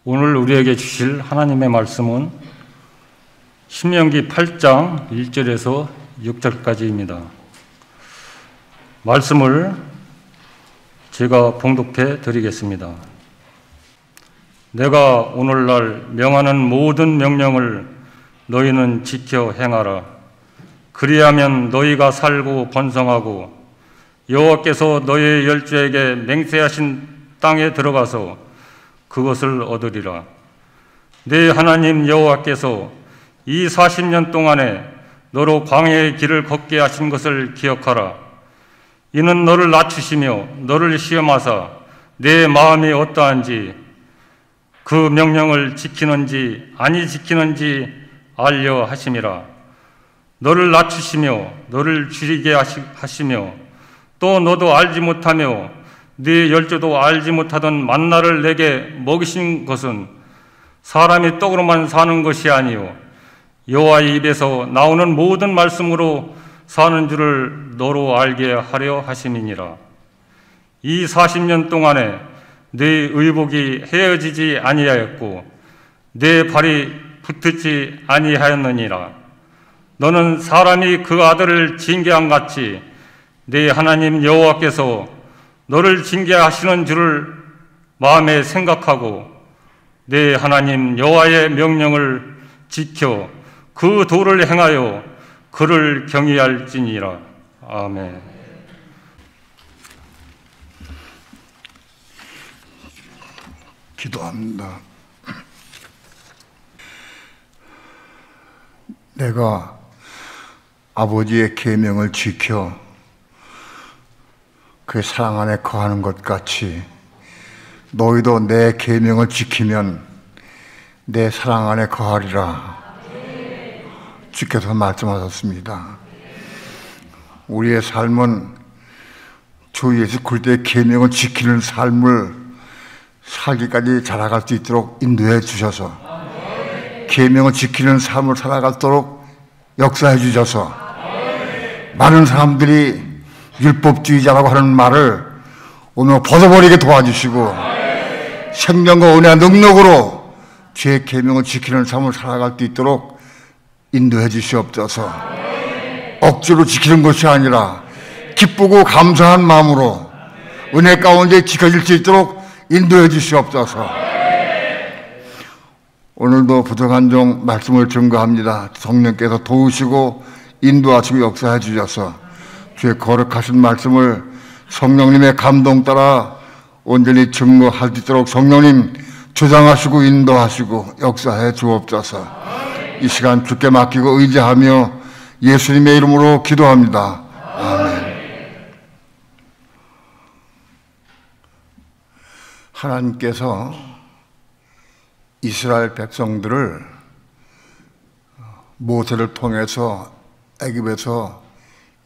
오늘 우리에게 주실 하나님의 말씀은 신명기 8장 1절에서 6절까지입니다. 말씀을 제가 봉독해 드리겠습니다. 내가 오늘날 명하는 모든 명령을 너희는 지켜 행하라. 그리하면 너희가 살고 번성하고 여호와께서 너희의 열조에게 맹세하신 땅에 들어가서 그것을 얻으리라. 네 하나님 여호와께서 이 40년 동안에 너로 광야의 길을 걷게 하신 것을 기억하라. 이는 너를 낮추시며 너를 시험하사 내 마음이 어떠한지 그 명령을 지키는지 아니 지키는지 알려 하심이라. 너를 낮추시며 너를 줄이게 하시며 또 너도 알지 못하며 네 열조도 알지 못하던 만나를 내게 먹이신 것은 사람이 떡으로만 사는 것이 아니요 여호와의 입에서 나오는 모든 말씀으로 사는 줄을 너로 알게 하려 하심이니라. 이 40년 동안에 네 의복이 헤어지지 아니하였고 네 발이 붙지 아니하였느니라. 너는 사람이 그 아들을 징계한 같이 네 하나님 여호와께서 너를 징계하시는 줄을 마음에 생각하고 네 하나님 여호와의 명령을 지켜 그 도를 행하여 그를 경외할지니라. 아멘. 기도합니다. 내가 아버지의 계명을 지켜 그 사랑 안에 거하는 것 같이 너희도 내 계명을 지키면 내 사랑 안에 거하리라. 주께서 말씀하셨습니다. 우리의 삶은 주 예수 그리스도의 계명을 지키는 삶을 살기까지 자라갈 수 있도록 인도해 주셔서 계명을 지키는 삶을 살아가도록 역사해 주셔서 많은 사람들이 율법주의자라고 하는 말을 오늘 벗어버리게 도와주시고 생명과 은혜와 능력으로 주의 계명을 지키는 삶을 살아갈 수 있도록 인도해 주시옵소서. 억지로 지키는 것이 아니라 기쁘고 감사한 마음으로 은혜 가운데 지켜질 수 있도록 인도해 주시옵소서. 오늘도 부족한 종 말씀을 증거합니다. 성령께서 도우시고 인도하시고 역사해 주셔서 주의 거룩하신 말씀을 성령님의 감동 따라 온전히 증거할 수 있도록 성령님 주장하시고 인도하시고 역사해 주옵소서. 이 시간 주께 맡기고 의지하며 예수님의 이름으로 기도합니다. 아멘. 하나님께서 이스라엘 백성들을 모세를 통해서 애굽에서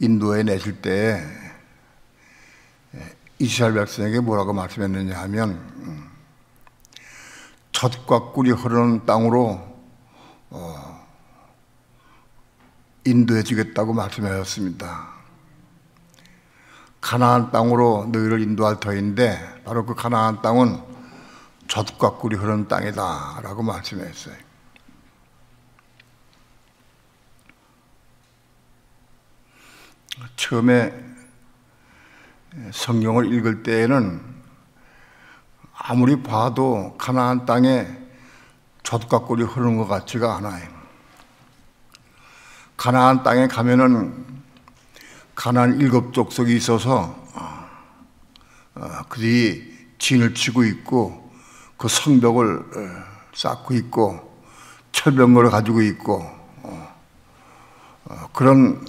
인도해 내실 때 이스라엘 백성에게 뭐라고 말씀했느냐 하면 젖과 꿀이 흐르는 땅으로 인도해 주겠다고 말씀하셨습니다. 가나안 땅으로 너희를 인도할 터인데 바로 그 가나안 땅은 젖과 꿀이 흐르는 땅이다 라고 말씀했어요. 처음에 성경을 읽을 때에는 아무리 봐도 가나안 땅에 젖과 꿀이 흐르는 것 같지가 않아요. 가나안 땅에 가면은 가나안 7족속이 있어서 그들이 진을 치고 있고 그 성벽을 쌓고 있고 철병거를 가지고 있고 그런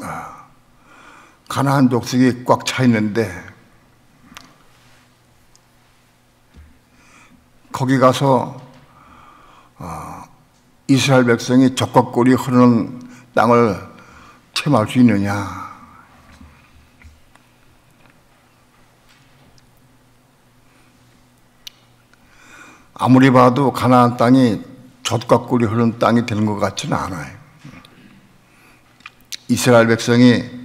가나안 족속이 꽉 차 있는데 거기 가서 이스라엘 백성이 젖과 꿀이 흐르는 땅을 체험할 수 있느냐? 아무리 봐도 가나안 땅이 젖과 꿀이 흐르는 땅이 되는 것 같지는 않아요. 이스라엘 백성이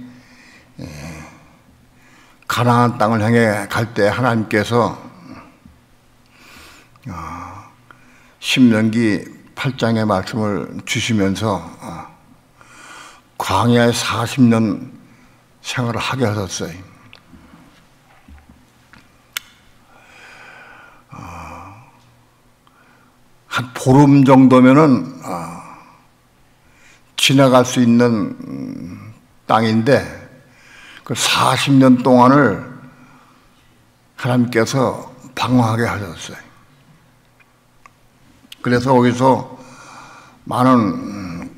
가나안 땅을 향해 갈 때 하나님께서 신명기 8장의 말씀을 주시면서 광야에 40년 생활을 하게 하셨어요. 한 보름 정도면은 지나갈 수 있는 땅인데 그 40년 동안을 하나님께서 방황하게 하셨어요. 그래서 거기서 많은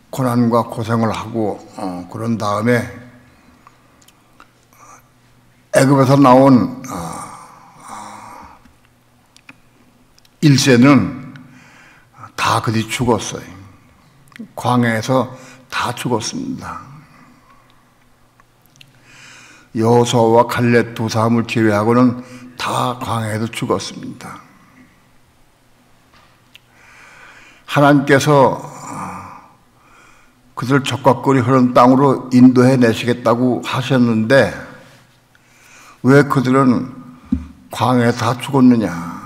고난과 고생을 하고 그런 다음에 애굽에서 나온 1세는 다 그들이 죽었어요. 광야에서 다 죽었습니다. 여호수아와 갈렙 두 사람을 제외하고는 다 광야에서 죽었습니다. 하나님께서 그들을 적각거리 흐르는 땅으로 인도해 내시겠다고 하셨는데 왜 그들은 광야에 다 죽었느냐?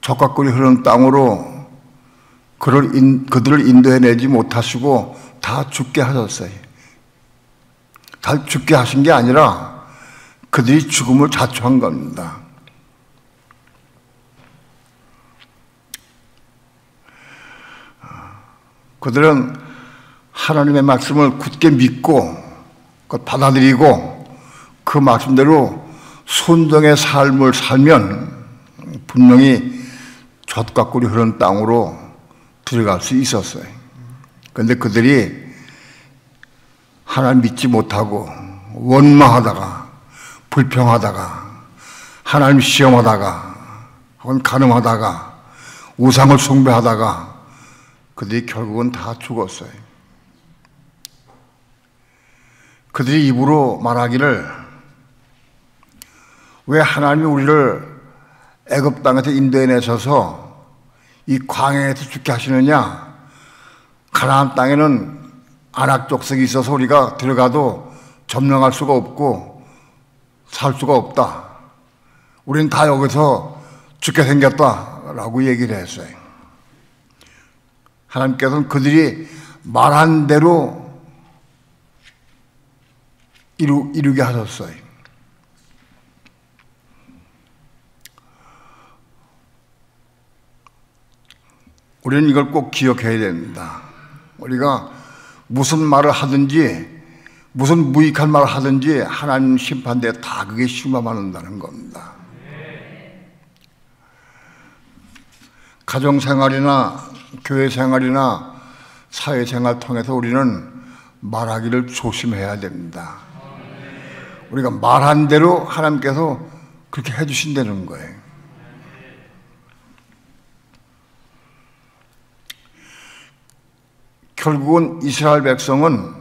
적각거리 흐르는 땅으로 그들을 인도해 내지 못하시고 다 죽게 하셨어요. 다 죽게 하신 게 아니라 그들이 죽음을 자초한 겁니다. 그들은 하나님의 말씀을 굳게 믿고 그걸 받아들이고 그 말씀대로 순종의 삶을 살면 분명히 젖과 꿀이 흐르는 땅으로 들어갈 수 있었어요. 그런데 그들이 하나님 믿지 못하고 원망하다가 불평하다가 하나님 시험하다가 혹은 간음하다가 우상을 숭배하다가 그들이 결국은 다 죽었어요. 그들이 입으로 말하기를 왜 하나님이 우리를 애굽 땅에서 인도해 내셔서 이 광야에서 죽게 하시느냐? 가나안 땅에는 아낙 족속이 있어서 우리가 들어가도 점령할 수가 없고 살 수가 없다. 우리는 다 여기서 죽게 생겼다라고 얘기를 했어요. 하나님께서는 그들이 말한 대로 이루게 하셨어요. 우리는 이걸 꼭 기억해야 됩니다. 우리가 무슨 말을 하든지 무슨 무익한 말을 하든지 하나님 심판대에 다 그게 심화받는다는 겁니다. 가정생활이나 교회생활이나 사회생활 통해서 우리는 말하기를 조심해야 됩니다. 우리가 말한 대로 하나님께서 그렇게 해주신다는 거예요. 결국은 이스라엘 백성은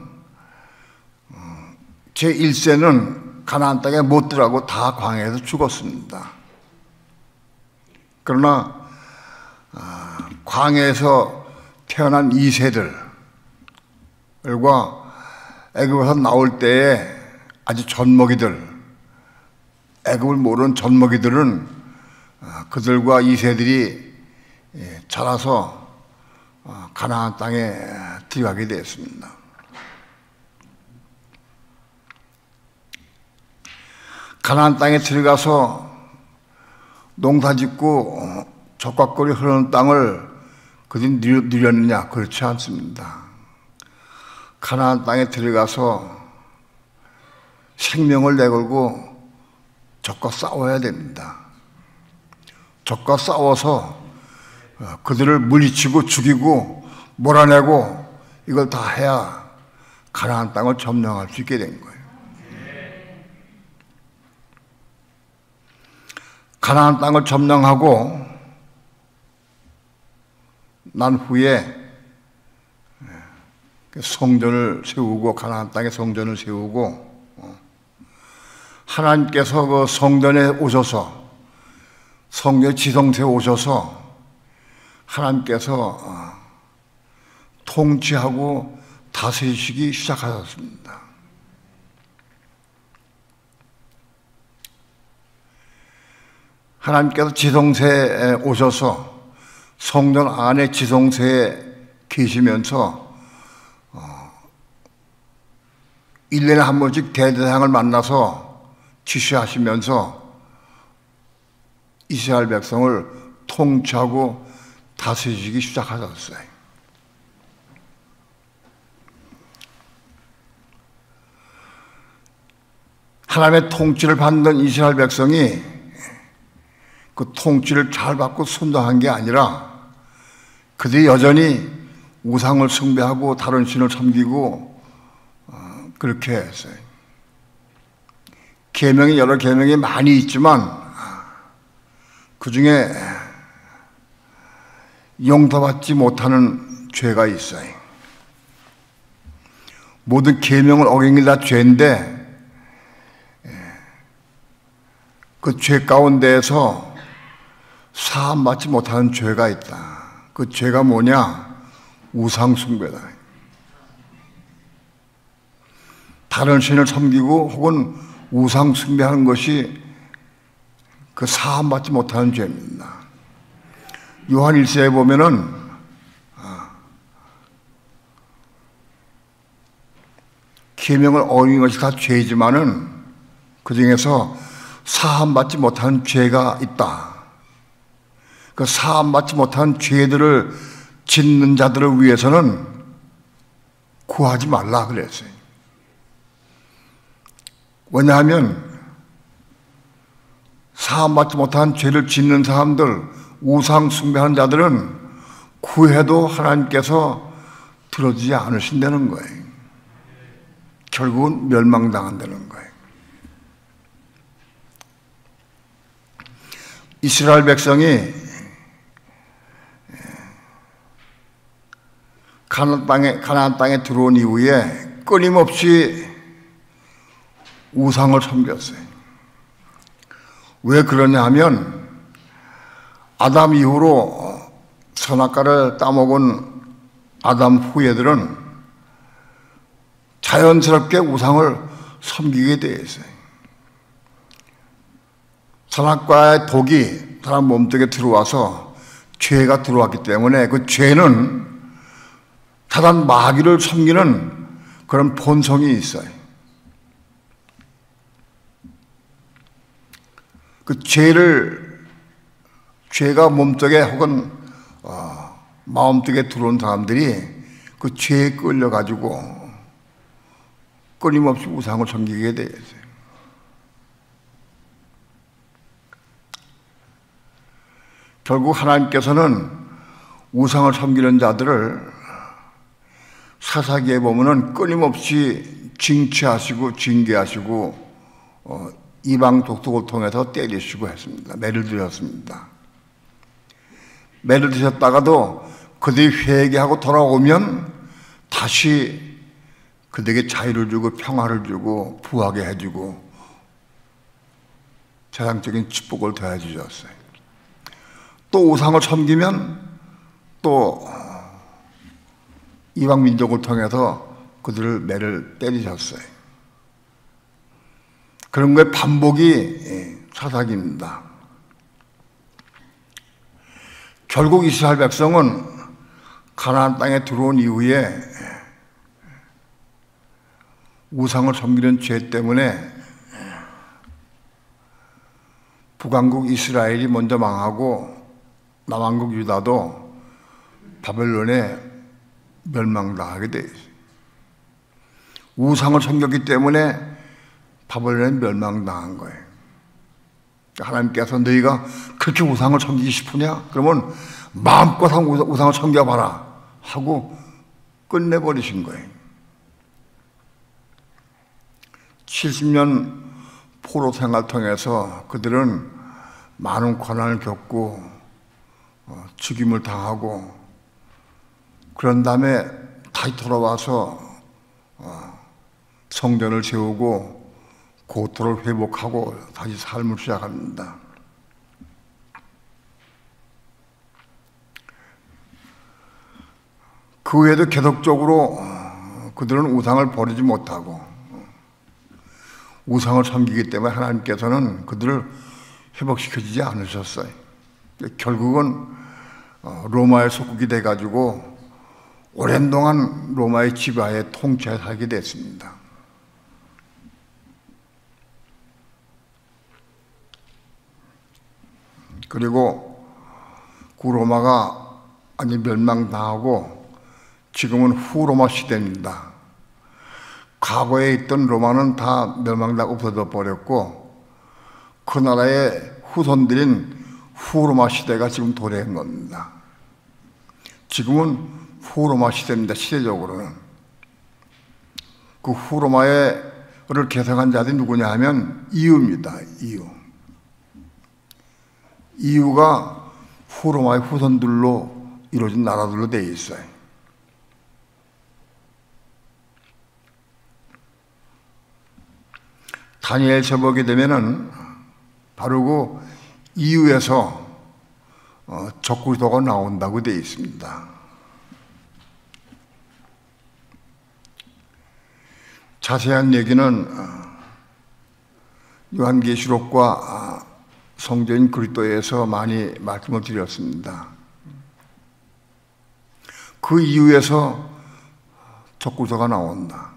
제1세는 가나안 땅에 못 들어가고 다 광야에서 죽었습니다. 그러나 광야에서 태어난 2세들과 애굽에서 나올 때에 아주 젖먹이들, 애굽을 모르는 젖먹이들은 그들과 2세들이 자라서 가나안 땅에 들어가게 되었습니다. 가나안 땅에 들어가서 농사짓고 젖과꿀이 흐르는 땅을 그들이 누렸느냐? 그렇지 않습니다. 가나안 땅에 들어가서 생명을 내걸고 적과 싸워야 됩니다. 적과 싸워서 그들을 물리치고 죽이고 몰아내고 이걸 다 해야 가나안 땅을 점령할 수 있게 된 거예요. 가나안 땅을 점령하고 난 후에 성전을 세우고 가나안 땅에 성전을 세우고 하나님께서 그 성전에 오셔서 성전 지성소에 오셔서 하나님께서 통치하고 다스리시기 시작하셨습니다. 하나님께서 지성소에 오셔서 성전 안에 지성소에 계시면서 1년에 한 번씩 대제사장을 만나서 지시하시면서 이스라엘 백성을 통치하고 다스리기 시작하셨어요. 하나님의 통치를 받는 이스라엘 백성이 그 통치를 잘 받고 순종한 게 아니라 그들이 여전히 우상을 숭배하고 다른 신을 섬기고 그렇게 했어요. 계명이 여러 계명이 많이 있지만 그 중에 용서받지 못하는 죄가 있어요. 모든 계명을 어긴 게 다 죄인데 그 죄 가운데에서 사함받지 못하는 죄가 있다. 그 죄가 뭐냐? 우상 숭배다. 다른 신을 섬기고 혹은 우상 숭배하는 것이 그 사함받지 못하는 죄입니다. 요한 1서에 보면은 계명을 어긴 것이 다 죄이지만은 그 중에서 사함받지 못하는 죄가 있다. 그 사함받지 못한 죄들을 짓는 자들을 위해서는 구하지 말라 그랬어요. 왜냐하면 사함받지 못한 죄를 짓는 사람들, 우상 숭배하는 자들은 구해도 하나님께서 들어주지 않으신다는 거예요. 결국은 멸망당한다는 거예요. 이스라엘 백성이 가나안 땅에 들어온 이후에 끊임없이 우상을 섬겼어요. 왜 그러냐 하면 아담 이후로 선악과를 따먹은 아담 후예들은 자연스럽게 우상을 섬기게 되어 있어요. 선악과의 독이 사람 몸속에 들어와서 죄가 들어왔기 때문에 그 죄는 사단 마귀를 섬기는 그런 본성이 있어요. 그 죄가 몸속에 혹은 마음속에 들어온 사람들이 그 죄에 끌려가지고 끊임없이 우상을 섬기게 돼 있어요. 결국 하나님께서는 우상을 섬기는 자들을 사사기에 보면은 끊임없이 징치하시고 징계하시고 이방 족속을 통해서 때리시고 했습니다. 매를 드렸습니다. 매를 드셨다가도 그들이 회개하고 돌아오면 다시 그들에게 자유를 주고 평화를 주고 부하게 해주고 세상적인 축복을 더해 주셨어요. 또 우상을 섬기면 또 이방 민족을 통해서 그들을 매를 때리셨어요. 그런 거의 반복이 사사기입니다. 결국 이스라엘 백성은 가나안 땅에 들어온 이후에 우상을 섬기는 죄 때문에 북왕국 이스라엘이 먼저 망하고 남왕국 유다도 바벨론에 멸망당하게 돼 있어요. 우상을 섬겼기 때문에 바벨론에 멸망당한 거예요. 하나님께서 너희가 그렇게 우상을 섬기기 싶으냐? 그러면 마음껏 우상을 섬겨봐라 하고 끝내버리신 거예요. 70년 포로 생활 통해서 그들은 많은 고난을 겪고 죽임을 당하고 그런 다음에 다시 돌아와서 성전을 세우고 고토를 회복하고 다시 삶을 시작합니다. 그 외에도 계속적으로 그들은 우상을 버리지 못하고 우상을 섬기기 때문에 하나님께서는 그들을 회복시켜지지 않으셨어요. 결국은 로마의 속국이 돼가지고 오랜 동안 로마의 지배하에 통치에 살게 됐습니다. 그리고 구로마가 아니 멸망당하고 지금은 후로마 시대입니다. 과거에 있던 로마는 다 멸망당하고 없어져 버렸고 그 나라의 후손들인 후로마 시대가 지금 도래한 겁니다. 지금은 후로마 시대입니다. 시대적으로는. 그 후로마를 개성한 자들이 누구냐 하면 이유입니다. 이유가 후로마의 후손들로 이루어진 나라들로 되어 있어요. 다니엘서 보게 되면은 바로 그 이유에서 적그리스도가 나온다고 되어 있습니다. 자세한 얘기는 요한계시록과 성경인 그리스도에서 많이 말씀을 드렸습니다. 그 이유에서 적그리스도가 나온다.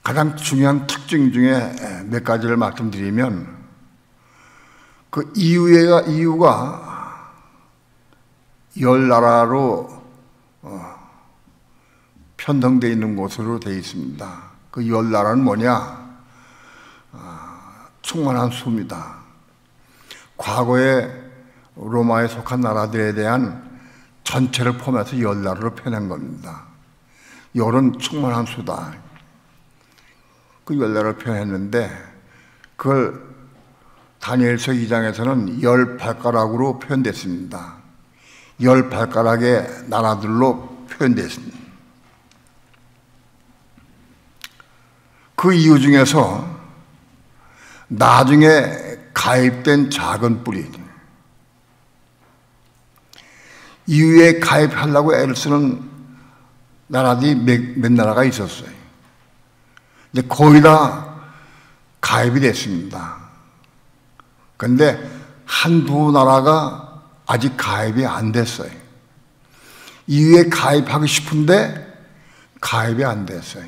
가장 중요한 특징 중에 몇 가지를 말씀드리면 그 이유가 10나라로 편성되어 있는 곳으로 되어 있습니다. 그 10나라는 뭐냐? 충만한 수입니다. 과거에 로마에 속한 나라들에 대한 전체를 포함해서 10나라로 표현한 겁니다. 10은 충만한 수다. 그 10나라를 표현했는데 그걸 다니엘서 2장에서는 10발가락으로 표현됐습니다. 10발가락의 나라들로 표현됐습니다. 그 이유 중에서 나중에 가입된 작은 뿌리, 이후에 가입하려고 애를 쓰는 나라들이 몇 나라가 있었어요. 이제 거의 다 가입이 됐습니다. 그런데 한두 나라가 아직 가입이 안 됐어요. 이후에 가입하고 싶은데 가입이 안 됐어요.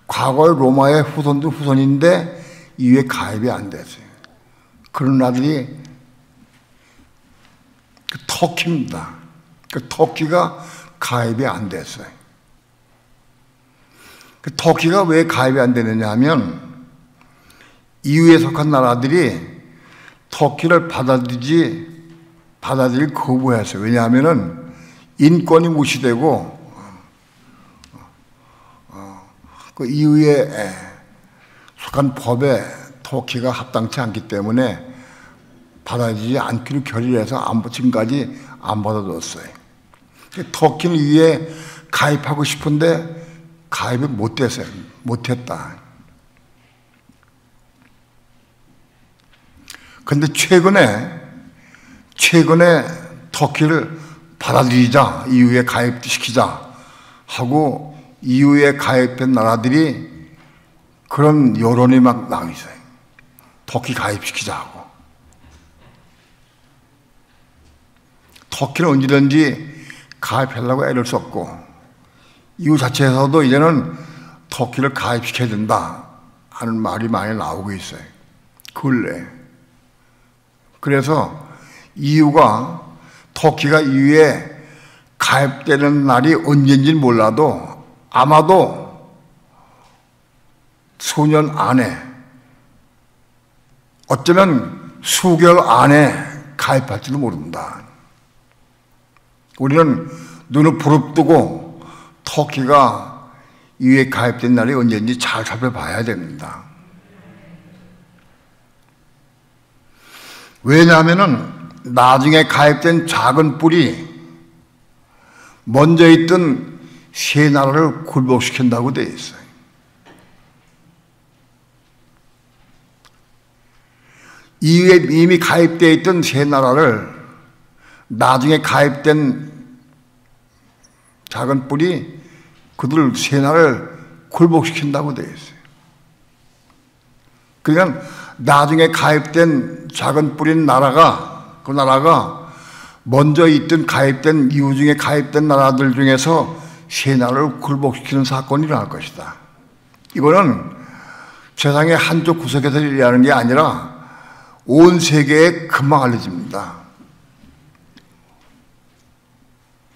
과거의 로마의 후손도 후손인데 이후에 가입이 안 됐어요. 그런 나라들이 터키입니다. 터키가 가입이 안 됐어요. 터키가 왜 가입이 안 되느냐 하면 이후에 속한 나라들이 터키를 받아들일 거부했어요. 왜냐하면 인권이 무시되고 그 이후에 속한 법에 터키가 합당치 않기 때문에 받아들이지 않기로 결의해서 지금까지 안 받아줬어요. 터키는 이후에 가입하고 싶은데 가입을 못했어요. 못했다. 그런데 최근에 터키를 받아들이자, 이후에 가입시키자 하고 이후에 가입된 나라들이 그런 여론이 막 나오고 있어요. 터키 가입시키자 하고. 터키는 언제든지 가입하려고 애를 썼고 이후 자체에서도 이제는 터키를 가입시켜야 된다 하는 말이 많이 나오고 있어요. 근래. 그래서 이유가 터키가 이후에 가입되는 날이 언제인지는 몰라도 아마도 수년 안에 어쩌면 수개월 안에 가입할지도 모른다. 우리는 눈을 부릅뜨고 터키가 이후에 가입된 날이 언제인지 잘 살펴봐야 됩니다. 왜냐하면은 나중에 가입된 작은 뿔이 먼저 있던 세 나라를 굴복시킨다고 되어 있어요. 이후에 이미 가입되어 있던 세 나라를 나중에 가입된 작은 뿔이 그들 세 나라를 굴복시킨다고 되어 있어요. 그러니까 나중에 가입된 작은 뿌린 나라가, 그 나라가 먼저 있던 가입된 이후 중에 가입된 나라들 중에서 세 나라를 굴복시키는 사건이 일어날 것이다. 이거는 세상의 한쪽 구석에서 일어나는 게 아니라 온 세계에 금방 알려집니다.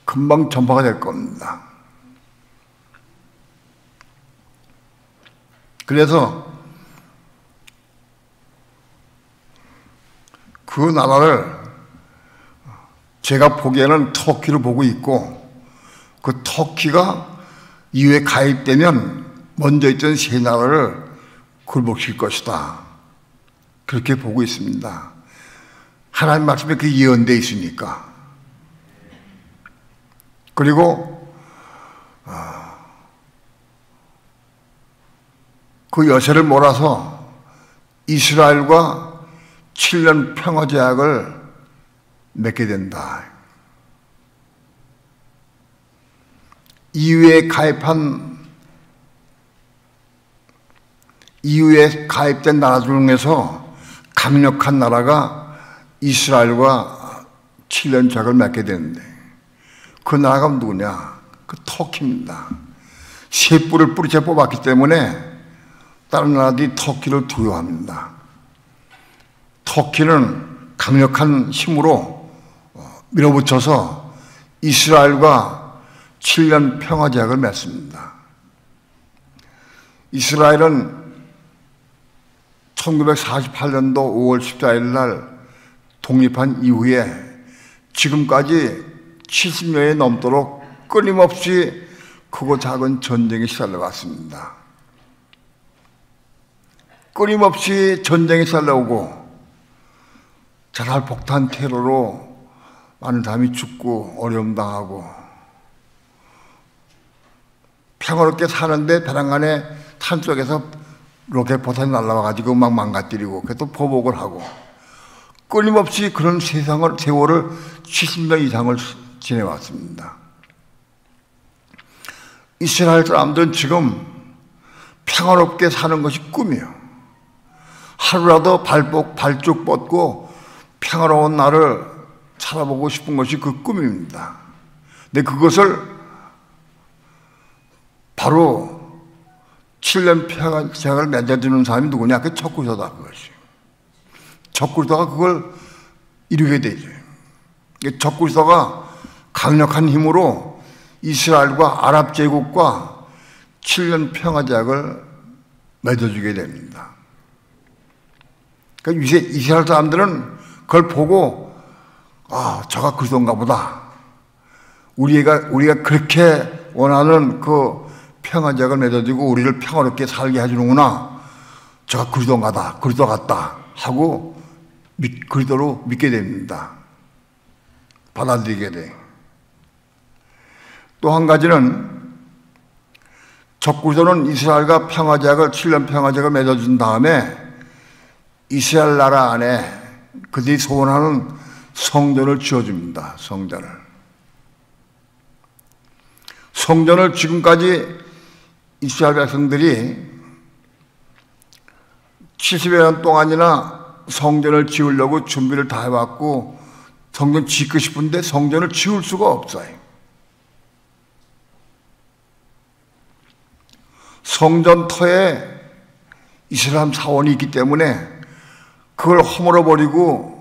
금방 전파가 될 겁니다. 그래서 그 나라를 제가 보기에는 터키로 보고 있고, 그 터키가 이후에 가입되면 먼저 있던 세 나라를 굴복시킬 것이다. 그렇게 보고 있습니다. 하나님 말씀에 그게 예언되어 있으니까. 그리고 그 여세를 몰아서 이스라엘과 7년 평화제약을 맺게 된다. 이후에 가입된 나라 중에서 강력한 나라가 이스라엘과 7년 제약을 맺게 되는데, 그 나라가 누구냐? 그 터키입니다. 새 뿔을 뿌리째 뽑았기 때문에 다른 나라들이 터키를 두려워합니다. 터키는 강력한 힘으로 밀어붙여서 이스라엘과 7년 평화제약을 맺습니다. 이스라엘은 1948년도 5월 14일 날 독립한 이후에 지금까지 70년이 넘도록 끊임없이 크고 작은 전쟁에 시달려왔습니다. 끊임없이 전쟁에 시달려오고 자살 폭탄 테러로 많은 사람이 죽고 어려움 당하고, 평화롭게 사는데 벼랑간에 산 속에서 로켓 포탄이 날라와가지고 막 망가뜨리고, 그또 보복을 하고, 끊임없이 그런 세월을 70년 이상을 지내왔습니다. 이스라엘 사람들은 지금 평화롭게 사는 것이 꿈이에요. 하루라도 발쭉 뻗고 평화로운 날을 살아보고 싶은 것이 그 꿈입니다. 근데 그것을 바로 7년 평화제약을 맺어주는 사람이 누구냐? 그 적그리스도다, 그것이. 적그리스도가 그걸 이루게 되죠. 적그리스도가 강력한 힘으로 이스라엘과 아랍 제국과 7년 평화제약을 맺어주게 됩니다. 그러니까 이스라엘 사람들은 그걸 보고, 저가 그리스도인가 보다. 우리가 그렇게 원하는 그 평화제약을 맺어주고 우리를 평화롭게 살게 해주는구나. 저가 그리스도인가다, 그리스도 같다 하고 그리스도로 믿게 됩니다. 받아들이게 돼. 또 한 가지는, 적그리스도는 이스라엘과 7년 평화제약을 맺어준 다음에 이스라엘 나라 안에 그들이 소원하는 성전을 지어줍니다. 성전을 지금까지 이스라엘 백성들이 70여 년 동안이나 성전을 지으려고 준비를 다 해왔고, 성전 짓고 싶은데 성전을 지을 수가 없어요. 성전터에 이스라엘 사원이 있기 때문에 그걸 허물어버리고,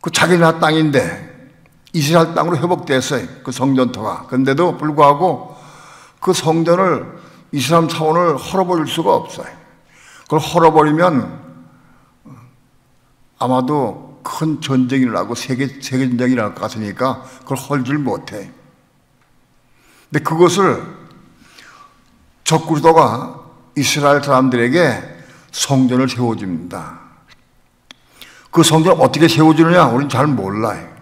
그 자기네 땅인데 이스라엘 땅으로 회복됐어요, 그 성전터가. 그런데도 불구하고 그 성전을 이스라엘 사원을 헐어버릴 수가 없어요. 그걸 헐어버리면 아마도 큰 전쟁이 일어나고 세계 전쟁이 일어날 것 같으니까 그걸 헐질 못해. 근데 그것을 적그리스도가 이스라엘 사람들에게 성전을 세워줍니다. 그 성전을 어떻게 세워주느냐 우리는 잘 몰라요.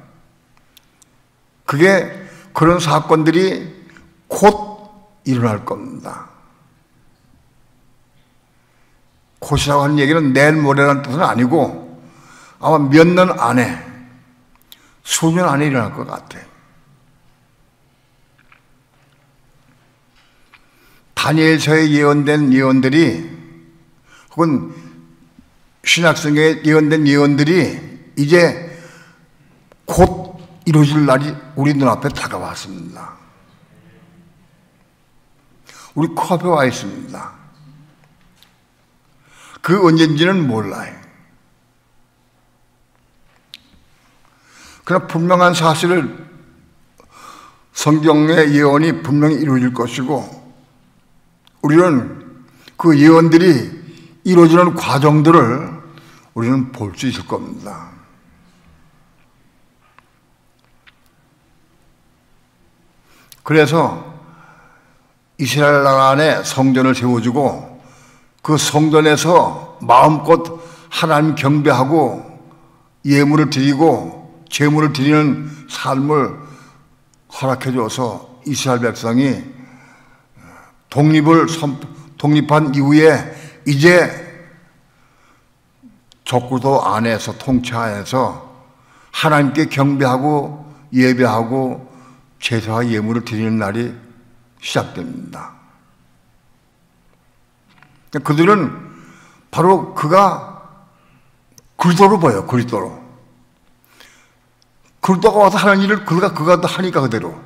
그런 사건들이 곧 일어날 겁니다. 곧이라고 하는 얘기는 내일 모레라는 뜻은 아니고 아마 몇 년 안에, 수년 안에 일어날 것 같아요. 다니엘서에 예언된 예언들이, 혹은 신약성경에 예언된 예언들이 이제 곧 이루어질 날이 우리 눈앞에 다가왔습니다. 우리 코앞에 와 있습니다. 그 언제인지는 몰라요. 그러나 분명한 사실을 성경의 예언이 분명히 이루어질 것이고 우리는 그 예언들이 이루어지는 과정들을 우리는 볼 수 있을 겁니다. 그래서 이스라엘 나라 안에 성전을 세워주고 그 성전에서 마음껏 하나님 경배하고 예물을 드리고 제물을 드리는 삶을 허락해 줘서 이스라엘 백성이 독립한 이후에 이제 적구도 안에서 통치 안에서 하나님께 경배하고 예배하고 제사와 예물을 드리는 날이 시작됩니다. 그들은 바로 그가 그리스도로 보여요. 그리스도가 와서 하는 일을 그가 하니까 그대로.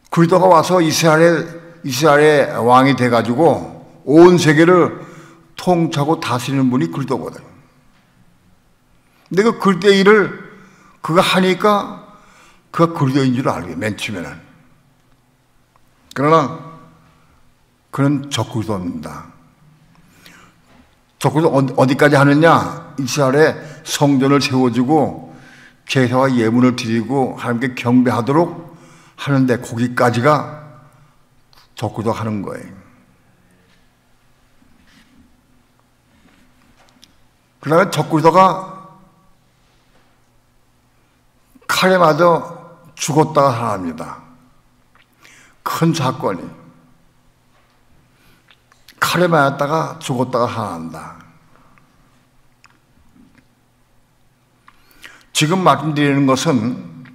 그리스도가 와서 이스라엘의 왕이 돼가지고 온 세계를 통치하고 다스리는 분이 그리스도거든. 근데 그 그리스도의 일을 그가 하니까 그가 그리스도인 줄 알게 맨 처음에는. 그러나 그는 적그리스도입니다. 적그리스도 어디까지 하느냐? 이스라엘의 성전을 세워주고 제사와 예물을 드리고 하나님께 경배하도록 하는데 거기까지가 적그리스도 하는 거예요. 그러나 적그리스도가 칼에 맞아 죽었다가 살아납니다. 큰 사건이. 칼에 맞았다가 죽었다가 살아난다. 지금 말씀드리는 것은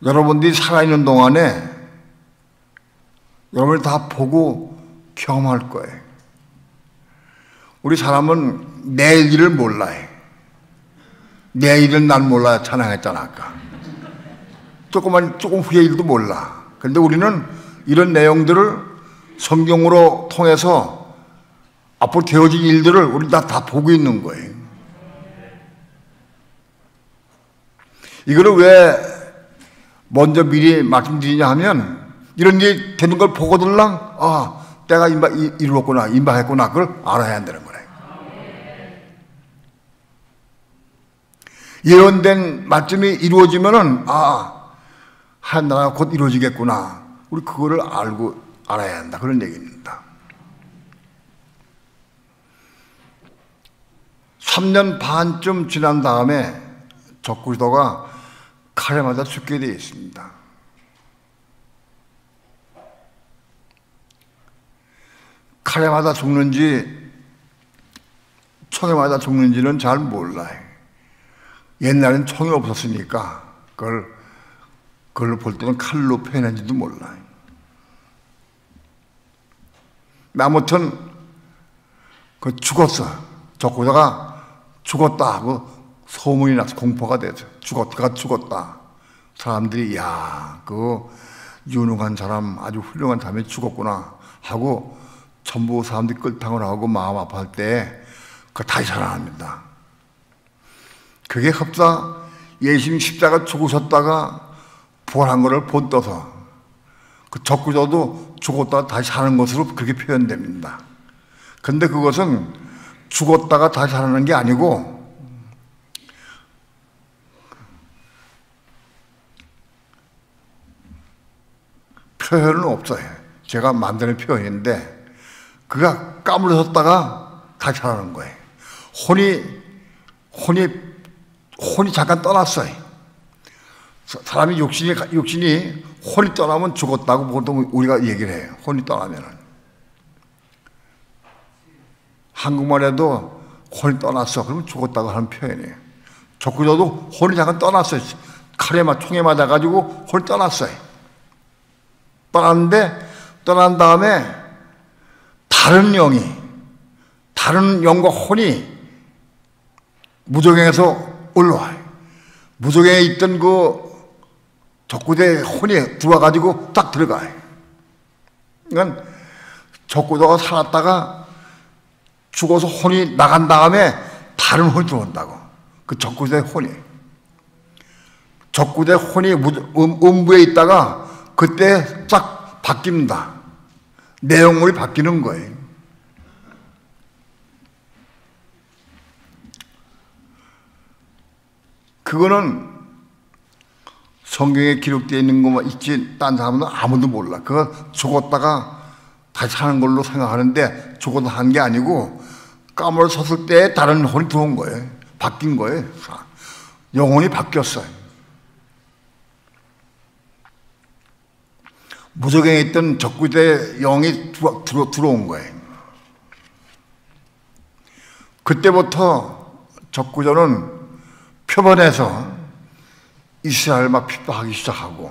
여러분들이 살아있는 동안에 여러분이 다 보고 경험할 거예요. 우리 사람은 내일 일을 몰라요. 내일은 난 몰라 찬양했잖아 아까. 조금 후의 일도 몰라. 그런데 우리는 이런 내용들을 성경으로 통해서 앞으로 되어진 일들을 우리 다 보고 있는 거예요. 이거를 왜 먼저 미리 말씀드리냐 하면 이런 일이 되는 걸 보고들랑 때가 이루었구나, 임박했구나 그걸 알아야 한다는 거예요. 예언된 말씀이 이루어지면은 한 나라가 곧 이루어지겠구나. 우리 그거를 알아야 한다. 그런 얘기입니다. 3년 반쯤 지난 다음에 적그리스도가 칼에 맞아 죽게 되어 있습니다. 칼에 맞아 죽는지 총에 맞아 죽는지는 잘 몰라요. 옛날엔 총이 없었으니까 그걸 볼 때는 칼로 패는지도 몰라요. 아무튼 죽었어. 적그리스도가 죽었다 하고 소문이 나서 공포가 돼서 그가 죽었다. 사람들이 그 유능한 사람, 아주 훌륭한 사람이 죽었구나 하고 전부 사람들이 끌탕을 하고 마음 아파할 때 그 다시 살아납니다. 그게 흡사 예수님 십자가 죽으셨다가 부활한 것을 본떠서 그 적그리스도도 죽었다가 다시 사는 것으로 그렇게 표현됩니다. 그런데 그것은 죽었다가 다시 살아나는 게 아니고 표현은 없어요. 제가 만드는 표현인데 그가 까물어졌다가 다시 살아나는 거예요. 혼이 잠깐 떠났어요. 사람이 육신이 혼이 떠나면 죽었다고 보통 우리가 얘기를 해요. 혼이 떠나면은. 한국말에도 혼이 떠났어. 그러면 죽었다고 하는 표현이에요. 적그리스도도 혼이 잠깐 떠났어요. 총에 맞아가지고 혼이 떠났어요. 떠났는데 떠난 다음에 다른 다른 영과 혼이 무적행에서 올라와요. 무적행에 있던 그 적구대의 혼이 들어와가지고 딱 들어가요. 그러니까 적구대가 살았다가 죽어서 혼이 나간 다음에 다른 혼이 들어온다고. 그 적구대의 혼이. 적구대 혼이 음부에 있다가 그때 싹 바뀝니다. 내용물이 바뀌는 거예요. 그거는 성경에 기록되어 있는 것만 있지 딴 사람은 아무도 몰라. 그거 죽었다가 다시 사는 걸로 생각하는데 죽어도 한 게 아니고 까물어 섰을 때 다른 혼이 들어온 거예요. 바뀐 거예요. 영혼이 바뀌었어요. 무적행에 있던 적구대 영이 들어온 거예요. 그때부터 적구전은 표본에서 이스라엘 막 핍박하기 시작하고,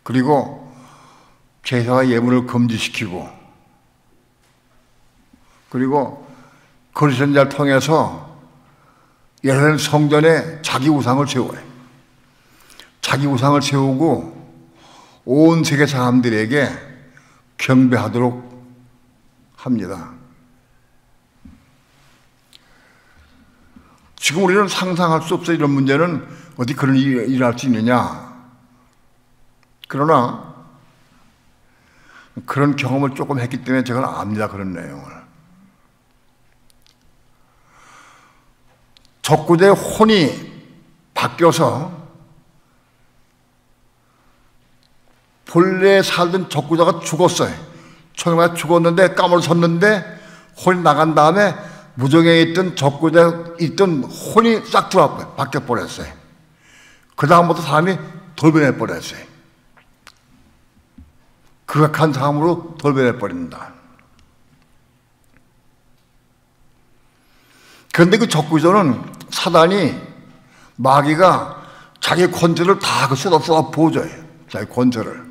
그리고 제사와 예물을 금지시키고, 그리고 거리선자를 통해서 예루살렘 성전에 자기 우상을 세워요. 자기 우상을 세우고 온 세계 사람들에게 경배하도록 합니다. 지금 우리는 상상할 수 없어. 이런 문제는 어디 그런 일이 일어날 수 있느냐. 그러나 그런 경험을 조금 했기 때문에 제가 압니다. 그런 내용을. 적구대의 혼이 바뀌어서 본래 살던 적구자가 죽었어요. 처음에 죽었는데 까물었는데 혼이 나간 다음에 무적행에 있던 적구자에 있던 혼이 싹 들어와 바뀌어버렸어요. 그 다음부터 사람이 돌변해버렸어요. 극악한 사람으로 돌변해버린다. 그런데 그 적구자는 사단이 마귀가 자기 권세를 다 그 쏟아 보여줘요. 자기 권세를.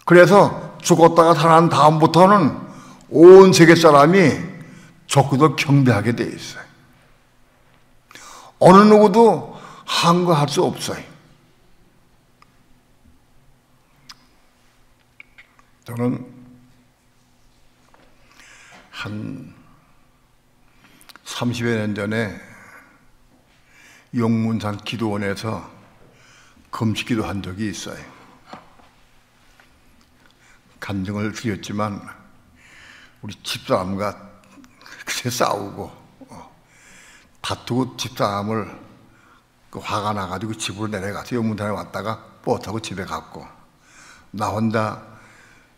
그래서 죽었다가 살아난 다음부터는 온 세계 사람이 적구도 경배하게 돼 있어요. 어느 누구도 항거할 수 없어요. 저는 한 30여 년 전에 용문산 기도원에서 금식기도 한 적이 있어요. 간증을 드렸지만 우리 집사람과 그새 싸우고 다투고 집사람을 화가 나가지고 집으로 내려가서 용문산에 왔다가 버스 타고 집에 갔고 나 혼자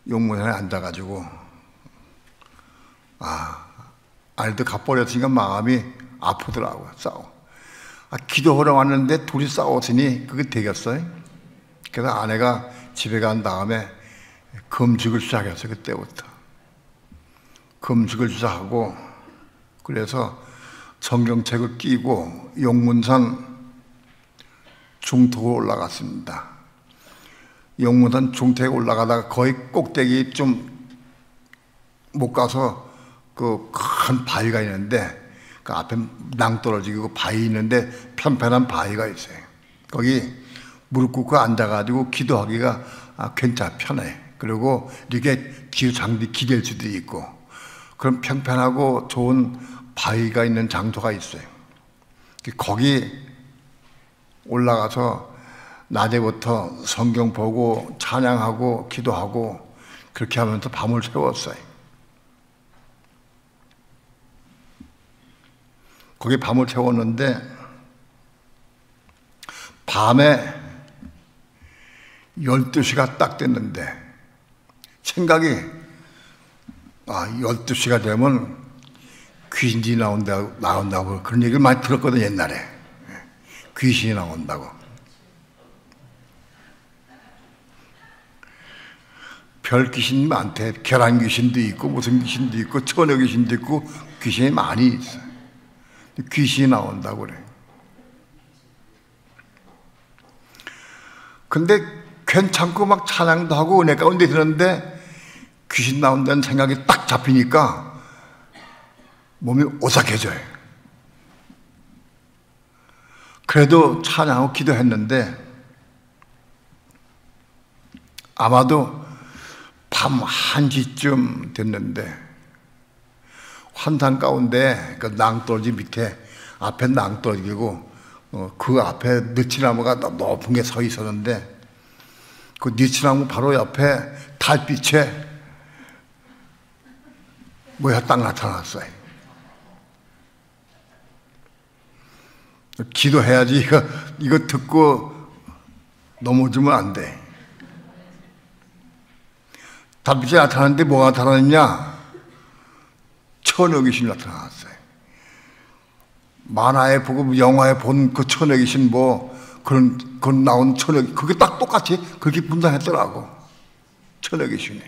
용문산에 앉아가지고 아내도 가버렸으니까 마음이 아프더라고요. 기도하러 왔는데 둘이 싸웠으니 그게 되겠어요? 그래서 아내가 집에 간 다음에 금식을 시작했어요. 그때부터 금식을 시작하고 그래서 성경책을 끼고 용문산 중턱으로 올라갔습니다. 용문산 중턱에 올라가다가 거의 꼭대기 좀 못 가서 그 큰 바위가 있는데 그 앞에 낭떠러지고 바위 있는데 편편한 바위가 있어요. 거기 무릎 꿇고 앉아가지고 기도하기가 편해. 그리고 이렇게 뒤로 장비 기댈 수도 있고 그런 평평하고 좋은 바위가 있는 장소가 있어요. 거기 올라가서 낮에부터 성경 보고 찬양하고 기도하고 그렇게 하면서 밤을 새웠어요. 거기 밤을 새웠는데 밤에 12시가 딱 됐는데 생각이 12시가 되면 귀신이 나온다고 그런 얘기를 많이 들었거든요. 옛날에 귀신이 나온다고. 별 귀신이 많대. 계란 귀신도 있고 무슨 귀신도 있고 처녀 귀신도 있고 귀신이 많이 있어요. 귀신이 나온다고 그래. 근데 괜찮고 막 찬양도 하고 은혜 가운데 드는데 귀신 나온다는 생각이 딱 잡히니까 몸이 오싹해져요. 그래도 찬양하고 기도했는데 아마도 밤 1시쯤 됐는데 환상 가운데 그 낭떠러지 밑에 앞에 낭떠러지고 그 앞에 느티나무가 높은 게 서 있었는데 그 느티나무 바로 옆에 달빛에 뭐야 딱 나타났어요. 기도해야지. 이거 듣고 넘어지면 안 돼. 달빛이 나타났는데 뭐가 나타났냐? 천여 귀신이 나타났어요. 만화에 보고 영화에 본 그 천여 귀신 뭐 그런 나온 천여 귀신 그게 딱 똑같이 그렇게 분장했더라고. 천여 귀신이.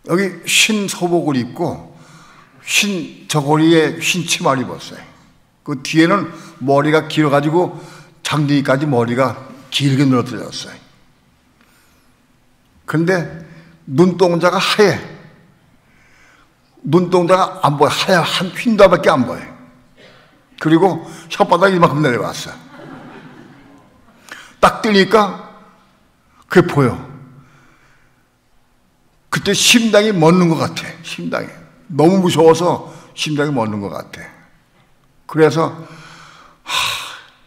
여기 흰 소복을 입고 흰 저고리에 흰 치마를 입었어요. 그 뒤에는 머리가 길어가지고 장둥이까지 머리가 길게 늘어뜨렸어요. 근데 눈동자가 하얘. 눈동자가 안 보여. 하얀 한 휜다밖에 안 보여. 그리고 혓바닥이 이만큼 내려왔어. 딱 뜨니까 그게 보여. 그때 심장이 멎는 것 같아. 심장이 너무 무서워서 심장이 멎는 것 같아. 그래서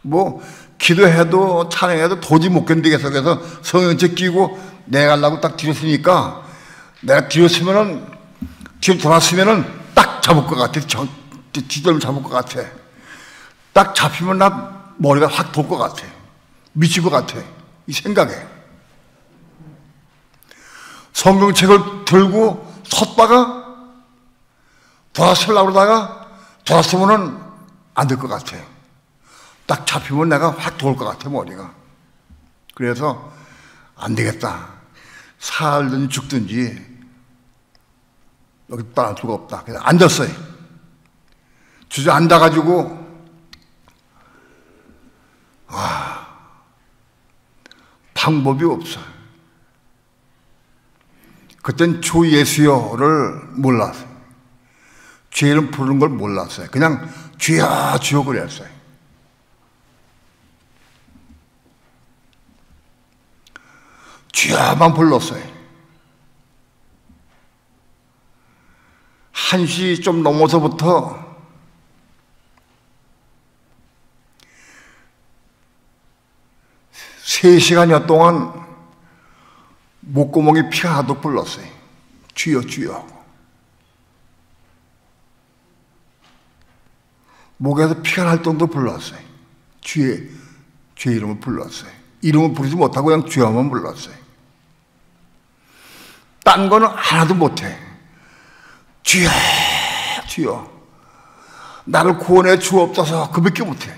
뭐 기도해도 찬양해도 도저히 못 견디겠어. 그래서 성형책 끼고 내가려고 딱 뒤로 서니까 내가 뒤로 서면은 뒤로 돌았으면은 딱 잡을 것 같아. 뒤돌면 잡을 것 같아. 딱 잡히면 나 머리가 확 돌 것 같아. 미칠 것 같아. 이 생각에. 성경책을 들고 섰다가 돌아서려고 그러다가 돌아서면은 안 될 것 같아. 딱 잡히면 내가 확 돌 것 같아, 머리가. 그래서 안 되겠다. 살든지 죽든지 여기 떠날 수가 없다. 그래서 앉았어요. 주저앉아가지고 방법이 없어. 그땐 주 예수여를 몰랐어요. 죄 이름 부르는 걸 몰랐어요. 그냥 주여 주여 그랬어요. 주여만 불렀어요. 1시 좀 넘어서부터 세 시간여 동안 목구멍에 피가 하도 불렀어요. 주여 주여 하고. 목에서 피가 날 정도 불렀어요. 주의 이름을 불렀어요. 이름을 부르지 못하고 그냥 주여만 불렀어요. 딴 거는 하나도 못해. 주여 주여 나를 구원해 주옵소서 그밖에 못해.